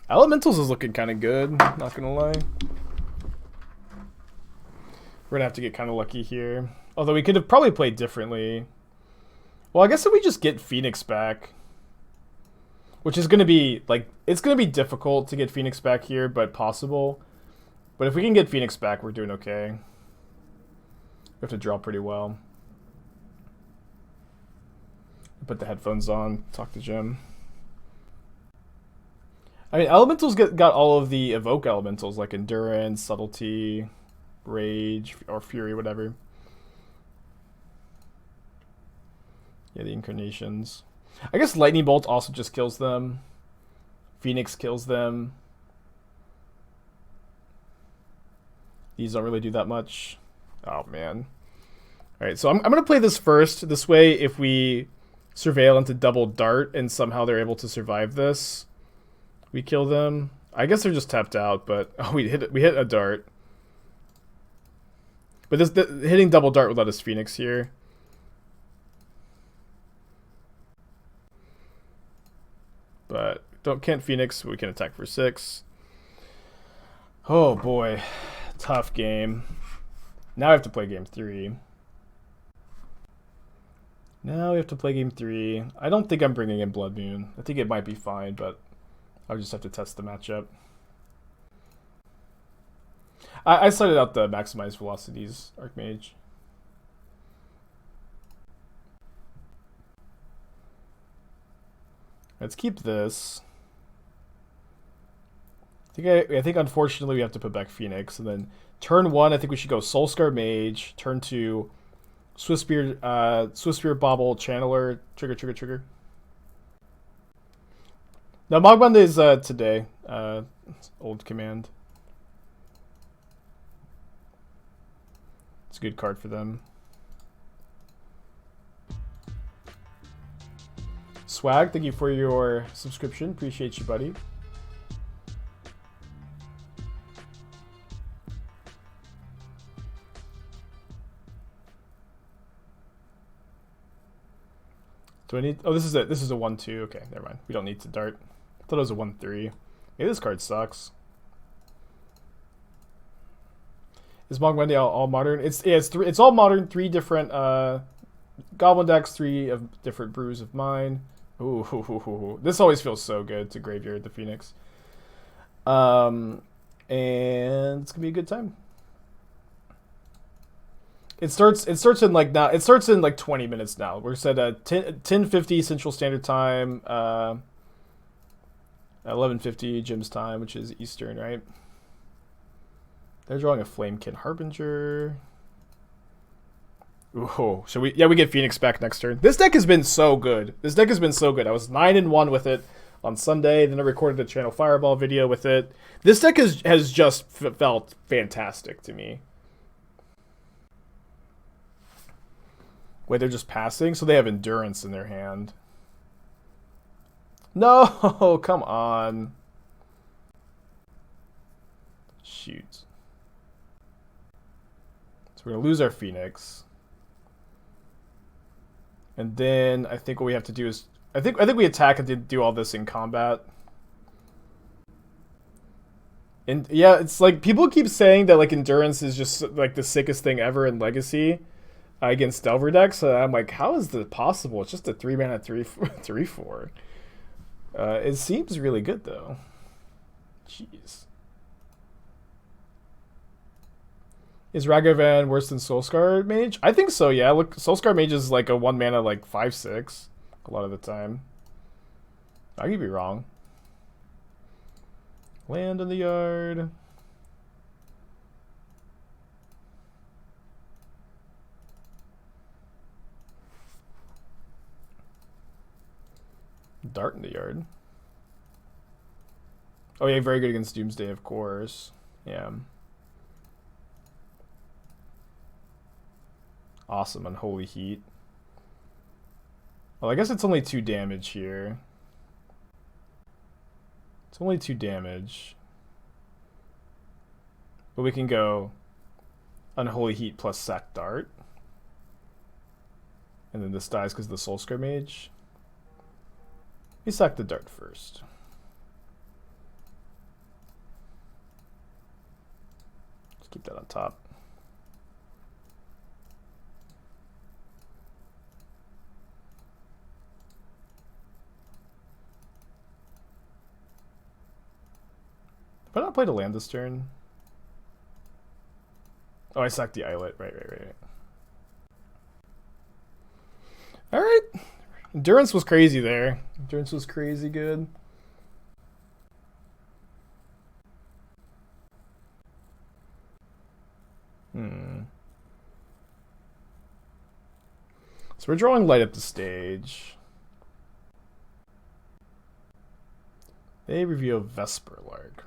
Elementals is looking kind of good, not gonna lie. We're gonna have to get kind of lucky here. Although we could have probably played differently. Well, I guess if we just get Phoenix back, which is gonna be like, it's gonna be difficult to get Phoenix back here, but possible. But if we can get Phoenix back, we're doing okay. We have to draw pretty well. Put the headphones on, talk to Jim. I mean, Elementals got all of the evoke elementals, like Endurance, Subtlety, Rage, or Fury, whatever. Yeah, the Incarnations. I guess Lightning Bolt also just kills them. Phoenix kills them. These don't really do that much. Oh, man. Alright, so I'm going to play this first. This way, if we surveil into double dart and somehow they're able to survive this, we kill them. I guess they're just tapped out, but oh, we hit a dart. But hitting double dart would let us Phoenix here. But can't Phoenix, we can attack for 6. Oh boy. Tough game. Now I have to play game 3. Now we have to play game 3. I don't think I'm bringing in Blood Moon. I think it might be fine, but I'll just have to test the matchup. I started out the maximized velocities Archmage. Let's keep this. I think unfortunately we have to put back Phoenix, and then turn 1 I think we should go Soul-Scar Mage. Turn 2 Swiftspear Bauble Channeler trigger. Now Mogbanda is today. Old command. It's a good card for them. Swag, thank you for your subscription. Appreciate you, buddy. Do I need? Oh, this is a 1/2. Okay, never mind. We don't need to dart. I thought it was a 1/3. Maybe this card sucks. Is Mog Wendy all modern? It's all modern. 3 different Goblin decks. 3 of different brews of mine. Ooh, this always feels so good to graveyard the Phoenix. And it's gonna be a good time. It starts in like now. It starts in like 20 minutes now. We're set at 10:50 Central Standard Time, 11:50 Jim's time, which is Eastern, right? They're drawing a Flamekin Harbinger. Ooh, so we get Phoenix back next turn. This deck has been so good. I was 9-1 with it on Sunday. Then I recorded a Channel Fireball video with it. This deck has just felt fantastic to me. Wait, they're just passing? So they have Endurance in their hand. No, come on. Shoot. So we're gonna lose our Phoenix. And then I think what we have to do is I think we attack and do all this in combat. And yeah, it's like people keep saying that like endurance is just like the sickest thing ever in Legacy against Delver decks. So I'm like, how is that possible? It's just a 3-mana 3/4. It seems really good though. Jeez. Is Ragavan worse than Soul-Scar Mage? I think so, yeah. Look, Soul-Scar Mage is like a 1-mana like 5/6 a lot of the time. I could be wrong. Land in the yard. Dart in the yard. Oh yeah, very good against Doomsday, of course. Yeah. Awesome, Unholy Heat. Well, I guess it's only 2 damage here. It's only 2 damage. But we can go Unholy Heat plus sack Dart. And then this dies because of the Soul-Scar Mage. We sack the Dart first. Let's keep that on top. Have I not played a land this turn? Oh, I sacked the Islet. Right. Alright. Endurance was crazy there. Endurance was crazy good. So we're drawing light up the stage. They reveal Vesper Lark.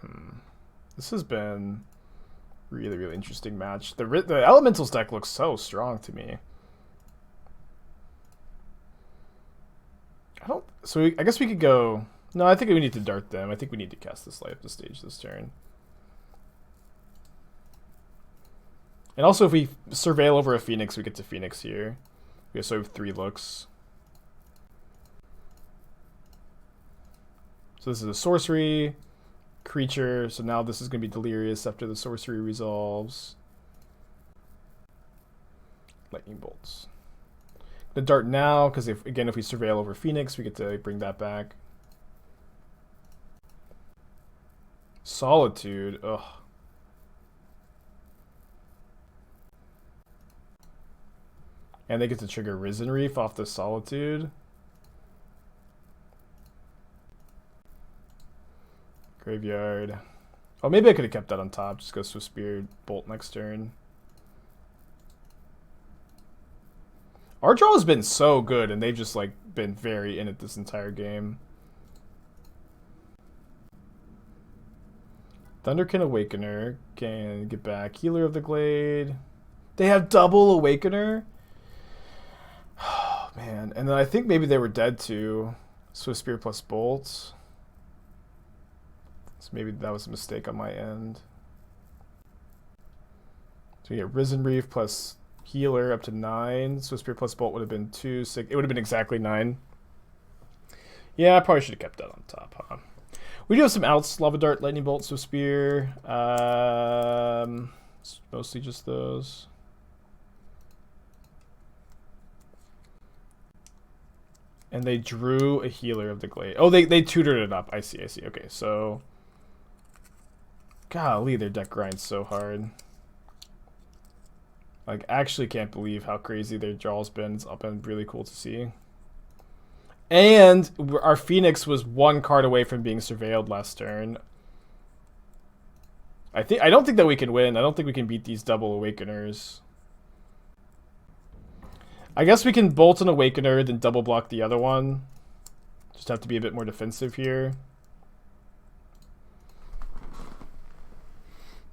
This has been really, really interesting match. The Elementals deck looks so strong to me. I guess we could go. No, I think we need to dart them. I think we need to cast this light up the stage this turn. And also, if we surveil over a Phoenix, we get to Phoenix here. We also have 3 looks. So this is a sorcery creature. So now this is going to be delirious after the sorcery resolves. Lightning bolts. The dart now, because if we surveil over Phoenix, we get to bring that back. Solitude. Ugh. And they get to trigger Risen Reef off the Solitude. Graveyard. Oh, maybe I could have kept that on top. Just go Swiftspear, Bolt next turn. Our draw has been so good, and they've just like been very in it this entire game. Thunderkin Awakener can get back. Healer of the Glade. They have double Awakener? Oh, man. And then I think maybe they were dead too. Swiftspear plus Bolt. So maybe that was a mistake on my end. So we get Risen Reef plus Healer up to 9. Swiftspear plus Bolt would have been 2, 6. It would have been exactly 9. Yeah, I probably should have kept that on top, huh? We do have some outs. Lava Dart, Lightning Bolt, Swiftspear. It's mostly just those. And they drew a Healer of the Glade. Oh, they tutored it up. I see. Okay, so... Golly, their deck grinds so hard. Like, actually can't believe how crazy their draw's been. It's been really cool to see. And our Phoenix was 1 card away from being surveilled last turn. I don't think that we can win. I don't think we can beat these double Awakeners. I guess we can Bolt an Awakener, then double block the other one. Just have to be a bit more defensive here.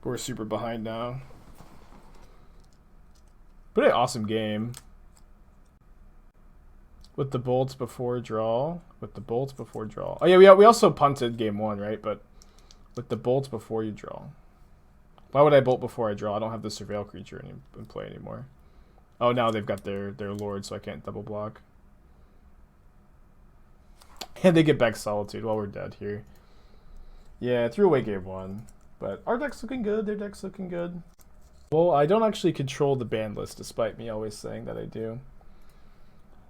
But we're super behind now. But an awesome game. With the bolts before draw. With the bolts before draw. Oh yeah, we also punted game 1, right? But with the bolts before you draw. Why would I bolt before I draw? I don't have the surveil creature in play anymore. Oh, now they've got their lord, so I can't double block. And they get back Solitude while we're dead here. Yeah, I threw away game 1. But our deck's looking good, their deck's looking good. Well, I don't actually control the ban list, despite me always saying that I do.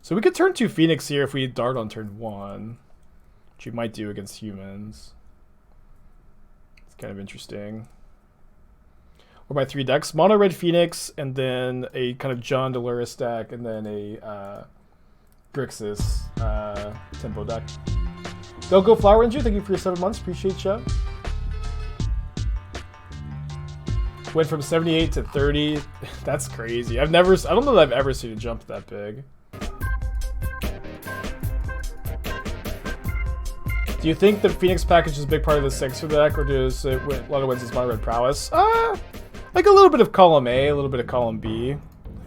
So we could turn 2 Phoenix here if we dart on turn 1. Which we might do against humans. It's kind of interesting. Or my 3 decks. Mono Red Phoenix, and then a kind of John Dolores deck, and then a Grixis tempo deck. They'll go Flower Ranger, thank you for your 7 months, appreciate you. Went from 78 to 30. That's crazy. I don't know that I've ever seen a jump that big. Do you think the Phoenix package is a big part of the 6 deck, or does it a lot of wins is Mono Red Prowess? Like a little bit of column A, a little bit of column B. I'm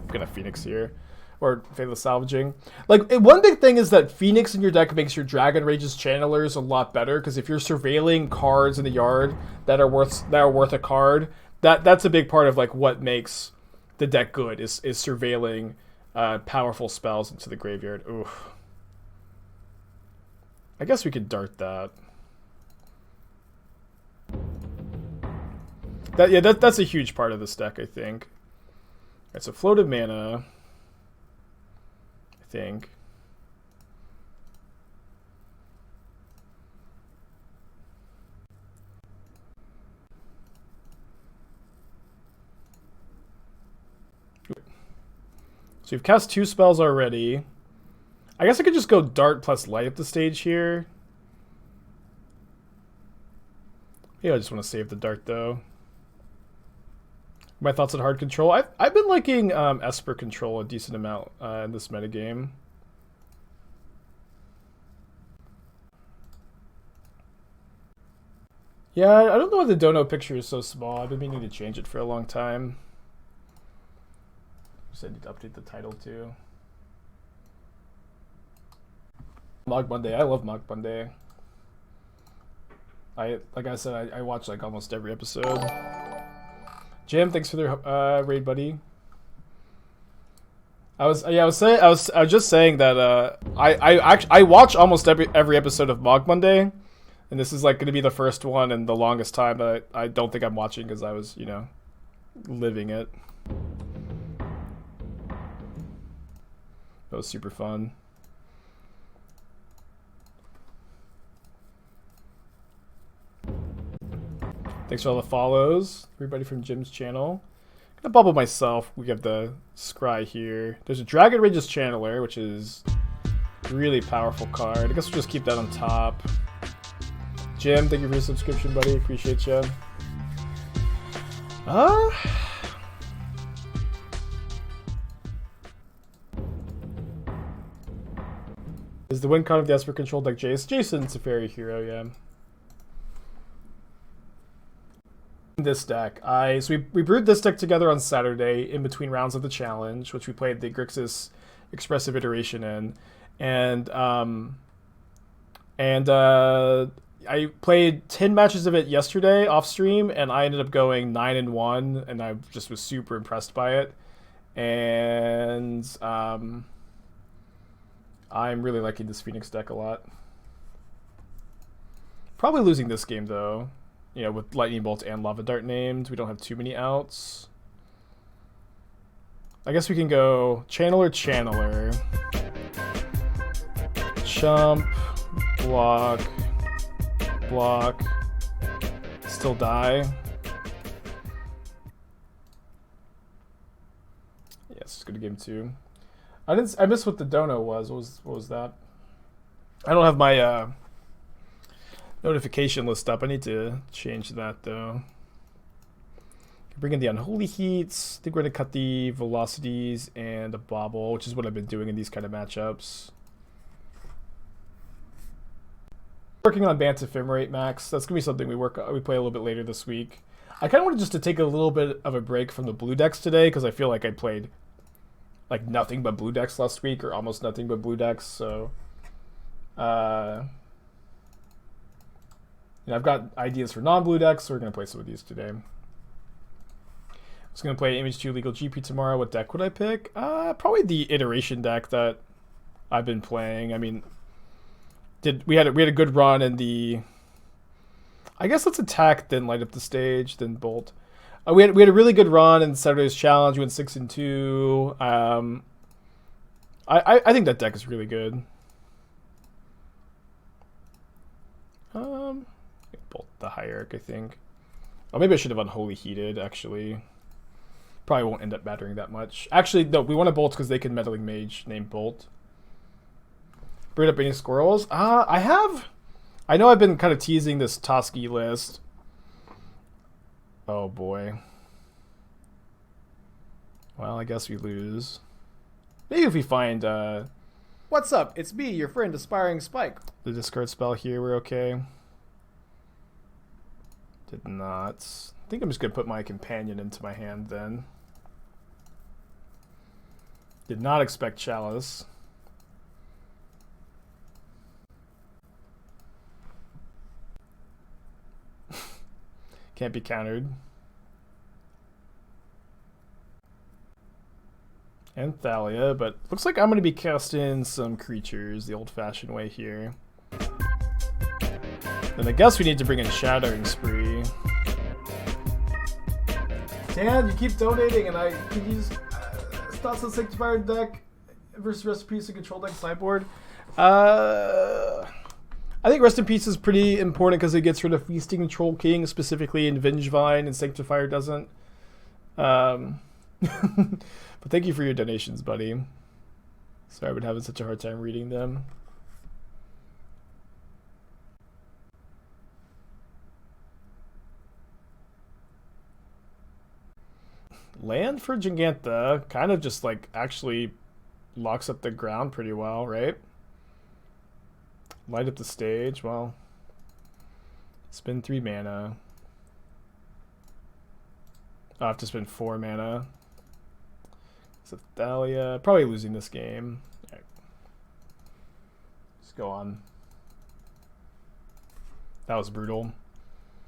gonna Phoenix here. Or Faithless Salvaging. Like, one big thing is that Phoenix in your deck makes your Dragon Rage's channelers a lot better, because if you're surveilling cards in the yard that are worth a card, that's a big part of like what makes the deck good, is surveilling powerful spells into the graveyard. Oof. I guess we could dart that. That's a huge part of this deck, I think. Alright, so floated mana. I think. So we've cast 2 spells already. I guess I could just go dart plus light up the stage here. Yeah, I just want to save the dart though. My thoughts on hard control. I've been liking Esper control a decent amount in this metagame. Yeah, I don't know why the dono picture is so small. I've been meaning to change it for a long time. Just I need to update the title too. Mog Monday. I love Mog Monday. Like I said, I watch like almost every episode. Jim, thanks for the raid, buddy. I was just saying that I watch almost every episode of Mog Monday, and this is like going to be the first one in the longest time that I don't think I'm watching because I was, you know, living it. That was super fun. Thanks for all the follows, everybody from Jim's channel. I'm gonna bubble myself. We have the Scry here. There's a Dragon Rage's Channeler, which is a really powerful card. I guess we'll just keep that on top. Jim, thank you for your subscription, buddy. Appreciate you. Is the win con of the Esper controlled like Jace? Jason's a fairy hero, yeah. This deck. So we brewed this deck together on Saturday in between rounds of the challenge, which we played the Grixis Expressive Iteration in. And I played 10 matches of it yesterday off stream, and I ended up going 9-1, and I just was super impressed by it. And I'm really liking this Phoenix deck a lot. Probably losing this game though. You know, with Lightning Bolt and Lava Dart named, we don't have too many outs. I guess we can go Channeler, Chump, block, still die. Yes, let's go to game 2. I missed what the dono was. What was that? I don't have my notification list up. I need to change that though. Bring in the Unholy Heats. I think we're going to cut the Velocities and a Bauble, which is what I've been doing in these kind of matchups. Working on Bant Ephemerate Max. That's going to be something we play a little bit later this week. I kind of wanted just to take a little bit of a break from the blue decks today because I feel like I played like nothing but blue decks last week, or almost nothing but blue decks, so I've got ideas for non-blue decks, so we're going to play some of these today. I was going to play MH2 Legal GP tomorrow. What deck would I pick? Probably the Iteration deck that I've been playing. I mean, we had a good run in the... I guess let's attack, then light up the stage, then bolt. We had a really good run in Saturday's challenge. We went 6-2. I think that deck is really good. Bolt the Hierarch, I think. Oh, maybe I should have Unholy Heated, actually. Probably won't end up mattering that much. Actually, no, we want to Bolt because they can Meddling Mage named Bolt. Breed up any squirrels? I know I've been kind of teasing this Toski list. Oh boy. Well, I guess we lose. Maybe if we find, What's up? It's me, your friend, Aspiring Spike. The discard spell here, we're okay. Did not. I think I'm just going to put my companion into my hand then. Did not expect Chalice. Can't be countered. And Thalia, but looks like I'm going to be casting some creatures the old-fashioned way here. Then I guess we need to bring in Shattering Spree. Dan, you keep donating, and can you just Thoughts on Sanctifier deck versus Rest in Peace and Control deck sideboard? I think Rest in Peace is pretty important because it gets rid of Feasting and Troll King, specifically in Vengevine, and Sanctifier doesn't. But thank you for your donations, buddy. Sorry I've been having such a hard time reading them. Land for Jegantha kind of just like actually locks up the ground pretty well, right? Light up the stage. Well, spend 3 mana. I'll have to spend 4 mana. So Thalia, probably losing this game. All right. Let's go on. That was brutal.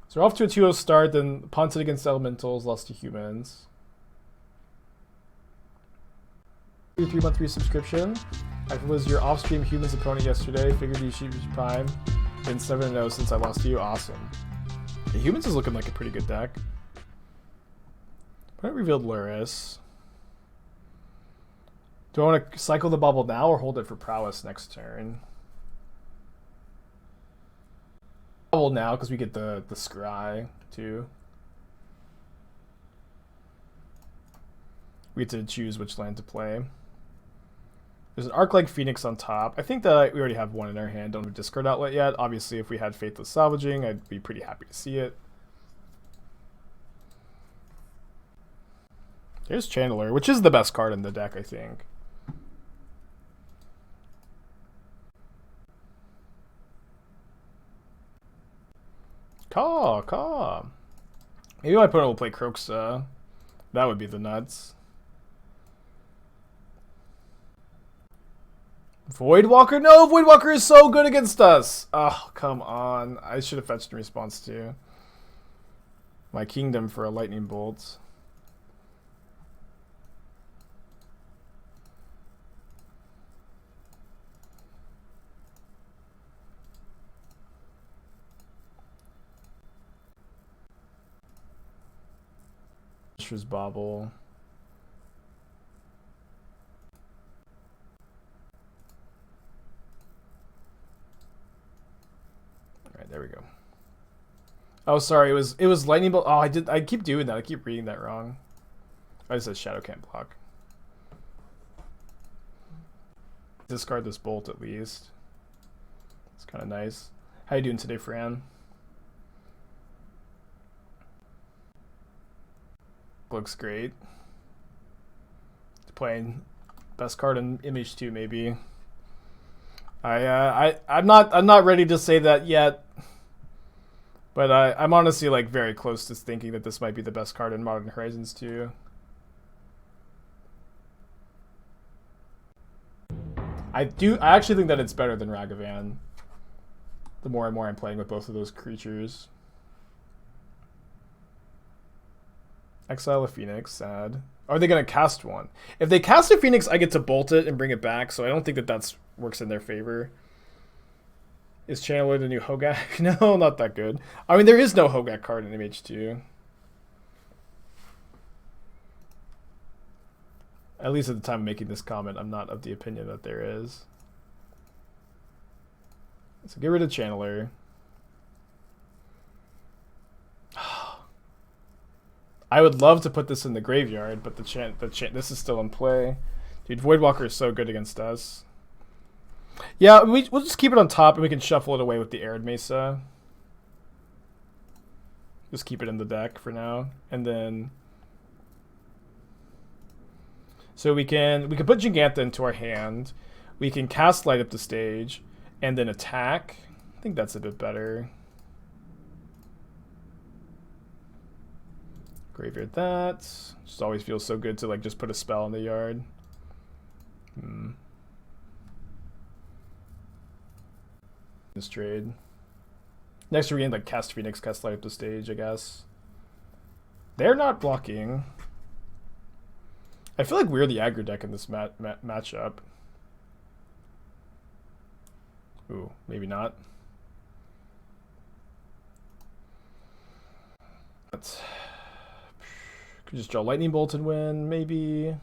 So we're off to a 2-0 start, then punted against Elementals, lost to Humans. 3-month resubscription. I was your off-stream Humans opponent yesterday. Figured you should be prime. Been 7-0 since I lost to you. Awesome. The Humans is looking like a pretty good deck. But I revealed Luris. Do I want to cycle the Bauble now or hold it for prowess next turn? Bauble now because we get the scry too. We get to choose which land to play. There's an Arclight Phoenix on top. I think that we already have one in our hand. Don't have a discard outlet yet. Obviously, if we had Faithless Salvaging, I'd be pretty happy to see it. There's Channeler, which is the best card in the deck, I think. Caw. Maybe my opponent will play Croxa. That would be the nuts. Voidwalker? No, Voidwalker is so good against us. Oh, come on. I should have fetched in response to my kingdom for a lightning bolt. Mishra's Bauble. Alright, there we go. Oh, sorry, it was lightning bolt. Oh, I keep doing that. I keep reading that wrong. I just said shadow can't block. Discard this bolt at least. It's kind of nice. How you doing today, Fran? Looks great. Playing best card in MH2 maybe. I'm not ready to say that yet, but I'm honestly like very close to thinking that this might be the best card in Modern Horizons 2. I actually think that it's better than Ragavan. The more and more I'm playing with both of those creatures. Exile a Phoenix, sad. Are they going to cast one? If they cast a Phoenix, I get to bolt it and bring it back, so I don't think that that's works in their favor. Is Channeler the new Hogak? No, not that good. I mean, there is no Hogak card in MH2. At least at the time of making this comment, I'm not of the opinion that there is. So get rid of Channeler. I would love to put this in the graveyard, but this is still in play. Dude, Voidwalker is so good against us. Yeah, we'll just keep it on top and we can shuffle it away with the Arid Mesa. Just keep it in the deck for now. And then... So we can put Jegantha into our hand. We can cast Light Up the Stage and then attack. I think that's a bit better. Graveyard that. Just always feels so good to like just put a spell in the yard. This trade. Next we're getting like cast Phoenix, cast Light Up the Stage, I guess. They're not blocking. I feel like we're the aggro deck in this matchup. Ooh, maybe not. Let's could just draw Lightning Bolt and win, maybe.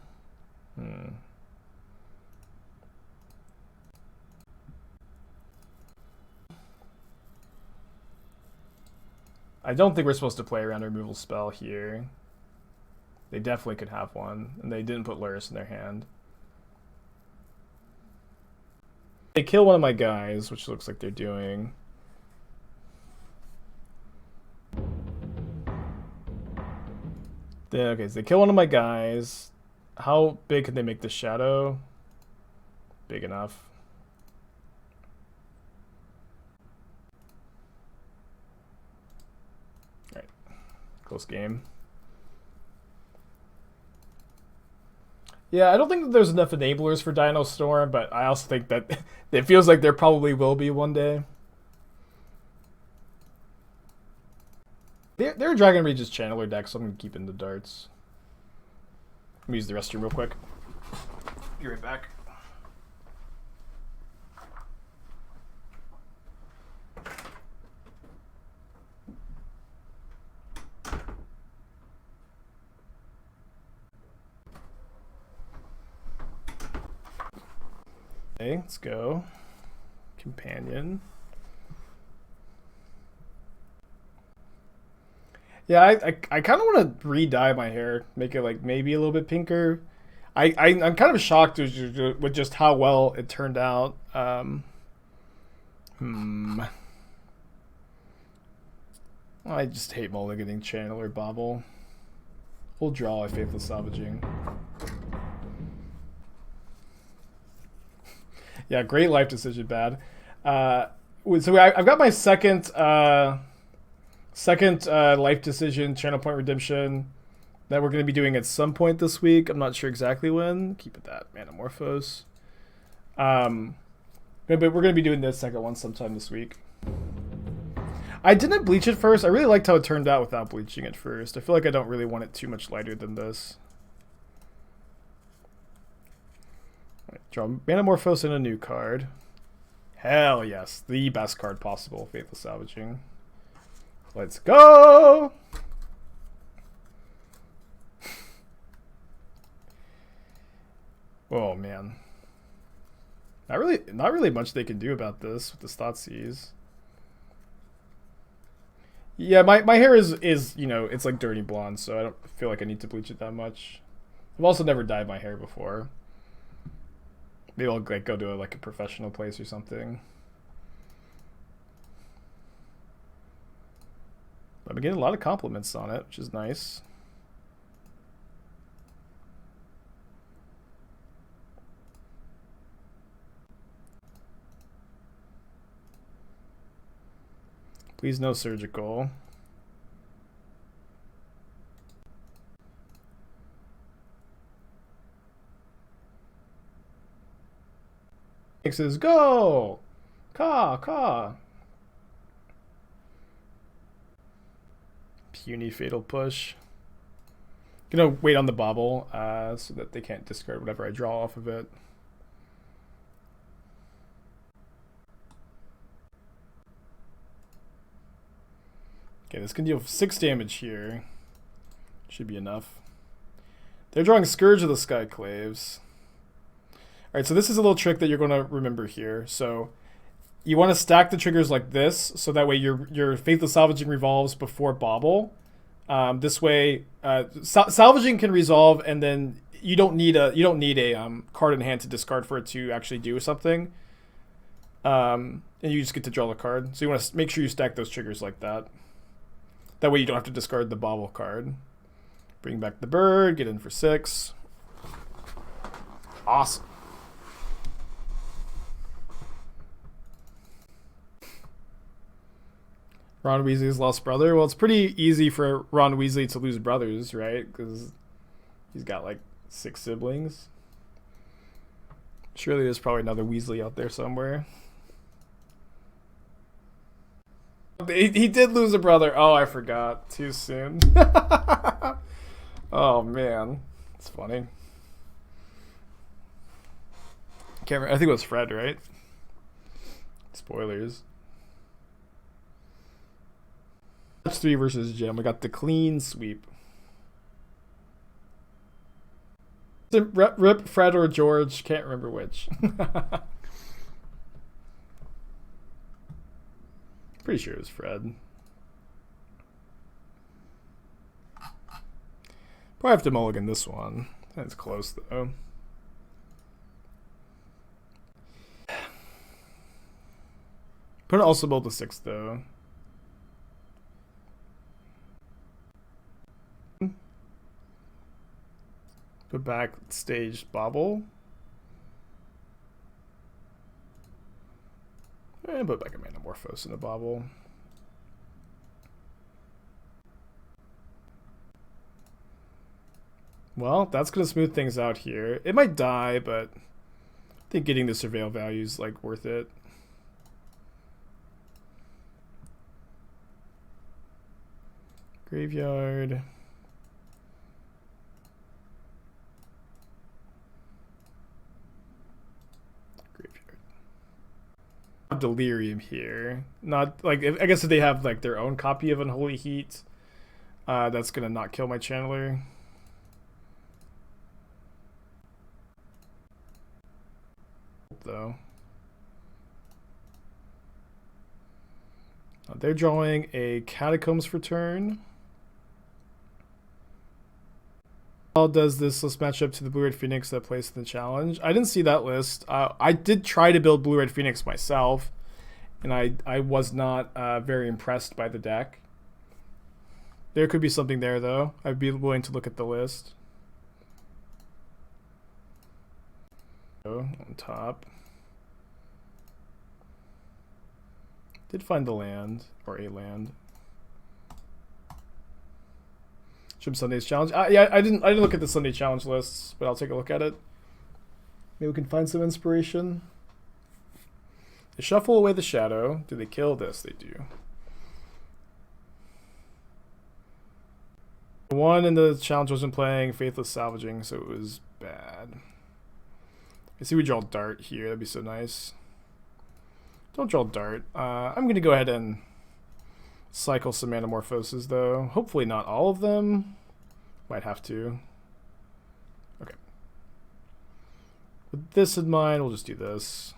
I don't think we're supposed to play around a removal spell here. They definitely could have one, and they didn't put Luris in their hand. They kill one of my guys, which looks like they're doing. Okay, so they kill one of my guys. How big can they make the shadow? Big enough. Alright. Close game. Yeah, I don't think that there's enough enablers for Dino Storm, but I also think that it feels like there probably will be one day. They're Dragon Rage's Channeler deck, so I'm going to keep in the darts. Let me use the restroom real quick. Be right back. Okay, let's go. Companion. Yeah, I kind of want to re-dye my hair, make it like maybe a little bit pinker. I'm kind of shocked with just how well it turned out. I just hate mulliganing Channeler Bauble. We'll draw a Faithless Salvaging. Yeah, great life decision, bad. So I've got my second life decision, Channel Point Redemption, that we're going to be doing at some point this week. I'm not sure exactly when. Keep it that. Manamorphose. But we're going to be doing the second one sometime this week. I didn't bleach it first. I really liked how it turned out without bleaching it first. I feel like I don't really want it too much lighter than this. Right, draw Manamorphose and a new card. Hell yes. The best card possible, Faithless Salvaging. Let's go! Oh man. Not really much they can do about this with the Thoughtseize. Yeah, my hair is, you know, it's like dirty blonde, so I don't feel like I need to bleach it that much. I've also never dyed my hair before. Maybe I'll like go to like a professional place or something. I've been getting a lot of compliments on it, which is nice. Please no surgical. Says go! Caw! Puny Fatal Push. Gonna wait on the Bauble so that they can't discard whatever I draw off of it. Okay, this can deal 6 damage here. Should be enough. They're drawing Scourge of the Skyclaves. Alright, so this is a little trick that you're going to remember here. So you want to stack the triggers like this, so that way your Faithless Salvaging revolves before Bauble. This way, salvaging can resolve, and then you don't need a card in hand to discard for it to actually do something. And you just get to draw the card. So you want to make sure you stack those triggers like that. That way you don't have to discard the Bauble card. Bring back the bird, get in for 6. Awesome. Ron Weasley's lost brother. Well, it's pretty easy for Ron Weasley to lose brothers, right? Because he's got like 6 siblings. Surely there's probably another Weasley out there somewhere. He did lose a brother. Oh, I forgot. Too soon. Oh, man. It's funny. Can't remember. I think it was Fred, right? Spoilers. Match 3 versus Jim. We got the clean sweep. Rip Fred or George. Can't remember which. Pretty sure it was Fred. Probably have to mulligan this one. That's close though. Put also build the 6 though. Put back staged Bauble. And put back a Manamorphose in the Bauble. Well, that's going to smooth things out here. It might die, but I think getting the Surveil value is like worth it. Graveyard. Delirium here. Not like, I guess if they have like their own copy of Unholy Heat, that's gonna not kill my channeler. Though they're drawing a Catacombs for turn. How does this list match up to the Blue-Red Phoenix that placed in the challenge? I didn't see that list. I did try to build Blue-Red Phoenix myself, and I was not very impressed by the deck. There could be something there, though. I'd be willing to look at the list. On top. Did find the land, or a land. Ship Sunday's challenge. Yeah, I didn't look at the Sunday challenge lists, but I'll take a look at it. Maybe we can find some inspiration. They shuffle away the shadow. Do they kill this? They do. The one in the challenge wasn't playing Faithless Salvaging, so it was bad. I see we draw Dart here. That'd be so nice. Don't draw Dart. I'm going to go ahead and cycle some Manamorphoses, though. Hopefully not all of them. Might have to. Okay. With this in mind, we'll just do this.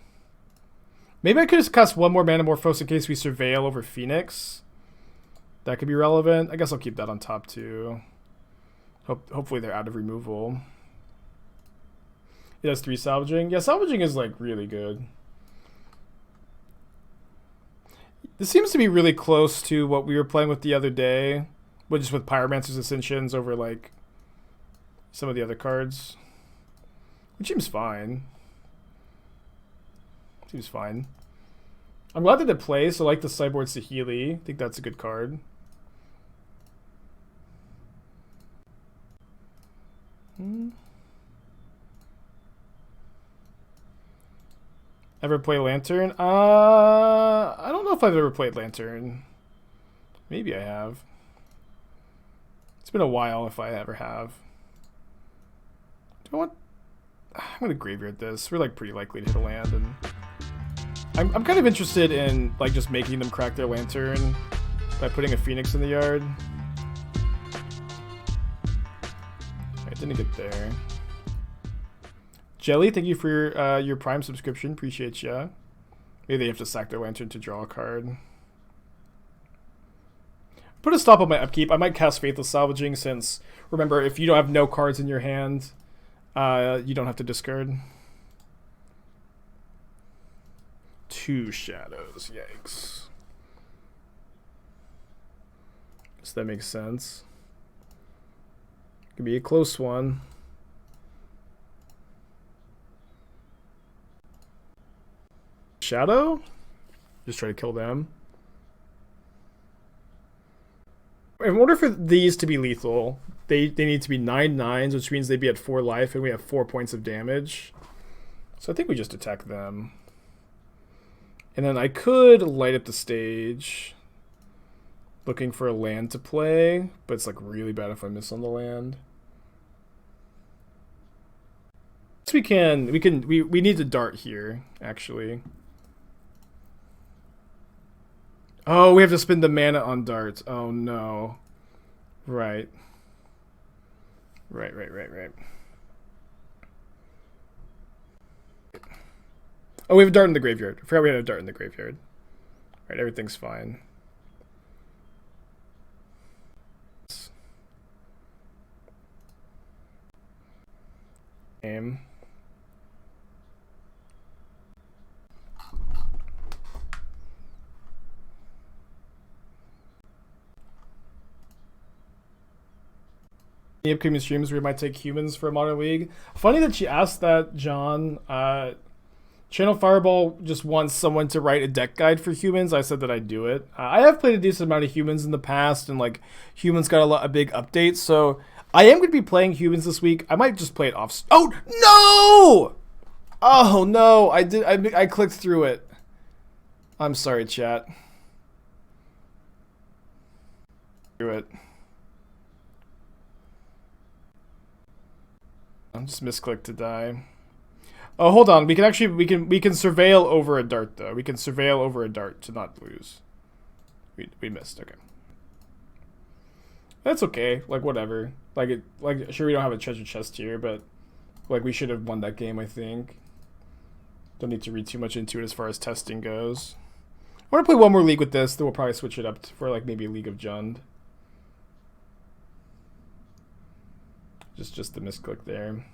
Maybe I could just cast one more Manamorphose in case we Surveil over Phoenix. That could be relevant. I guess I'll keep that on top, too. Hopefully they're out of removal. It has 3 Salvaging. Yeah, Salvaging is, like, really good. This seems to be really close to what we were playing with the other day, but just with Pyromancer's Ascensions over like some of the other cards, which seems fine. Seems fine. I'm glad that it plays. So I like the Sideboard Saheeli. I think that's a good card. Ever play Lantern? I don't know if I've ever played Lantern. Maybe I have. It's been a while if I ever have. Do I want... I'm gonna graveyard this. We're like pretty likely to hit a land, and I'm kind of interested in like just making them crack their Lantern by putting a Phoenix in the yard. I didn't get there. Jelly, thank you for your Prime subscription. Appreciate ya. Maybe they have to sack their Lantern to draw a card. Put a stop on my upkeep. I might cast Faithless Salvaging since, remember, if you don't have no cards in your hand, you don't have to discard. 2 shadows. Yikes. Guess that makes sense. Could be a close one. Shadow? Just try to kill them. In order for these to be lethal, they need to be 9/9s, which means they'd be at 4 life, and we have 4 points of damage. So I think we just attack them. And then I could light up the stage, looking for a land to play, but it's like really bad if I miss on the land. So we need to dart here, actually. Oh, we have to spend the mana on darts. Oh no. Right. Right. Oh, we have a dart in the graveyard. I forgot we had a dart in the graveyard. Right, everything's fine. Game. The upcoming streams where we might take humans for a Modern League. Funny that you asked that, John. Channel Fireball just wants someone to write a deck guide for humans. I said that I'd do it. I have played a decent amount of humans in the past, and like humans got a big updates. So I am going to be playing humans this week. I might just play it off. Oh no! Oh no! I clicked through it. I'm sorry, chat. Through it. I'm just misclicked to die. Oh, hold on. We can surveil over a dart though. We can surveil over a dart to not lose. We missed. Okay. That's okay. Like whatever. Like sure we don't have a treasure chest here, but like we should have won that game, I think. Don't need to read too much into it as far as testing goes. I want to play one more league with this, then we'll probably switch it up for like maybe a League of Jund. Just the misclick there.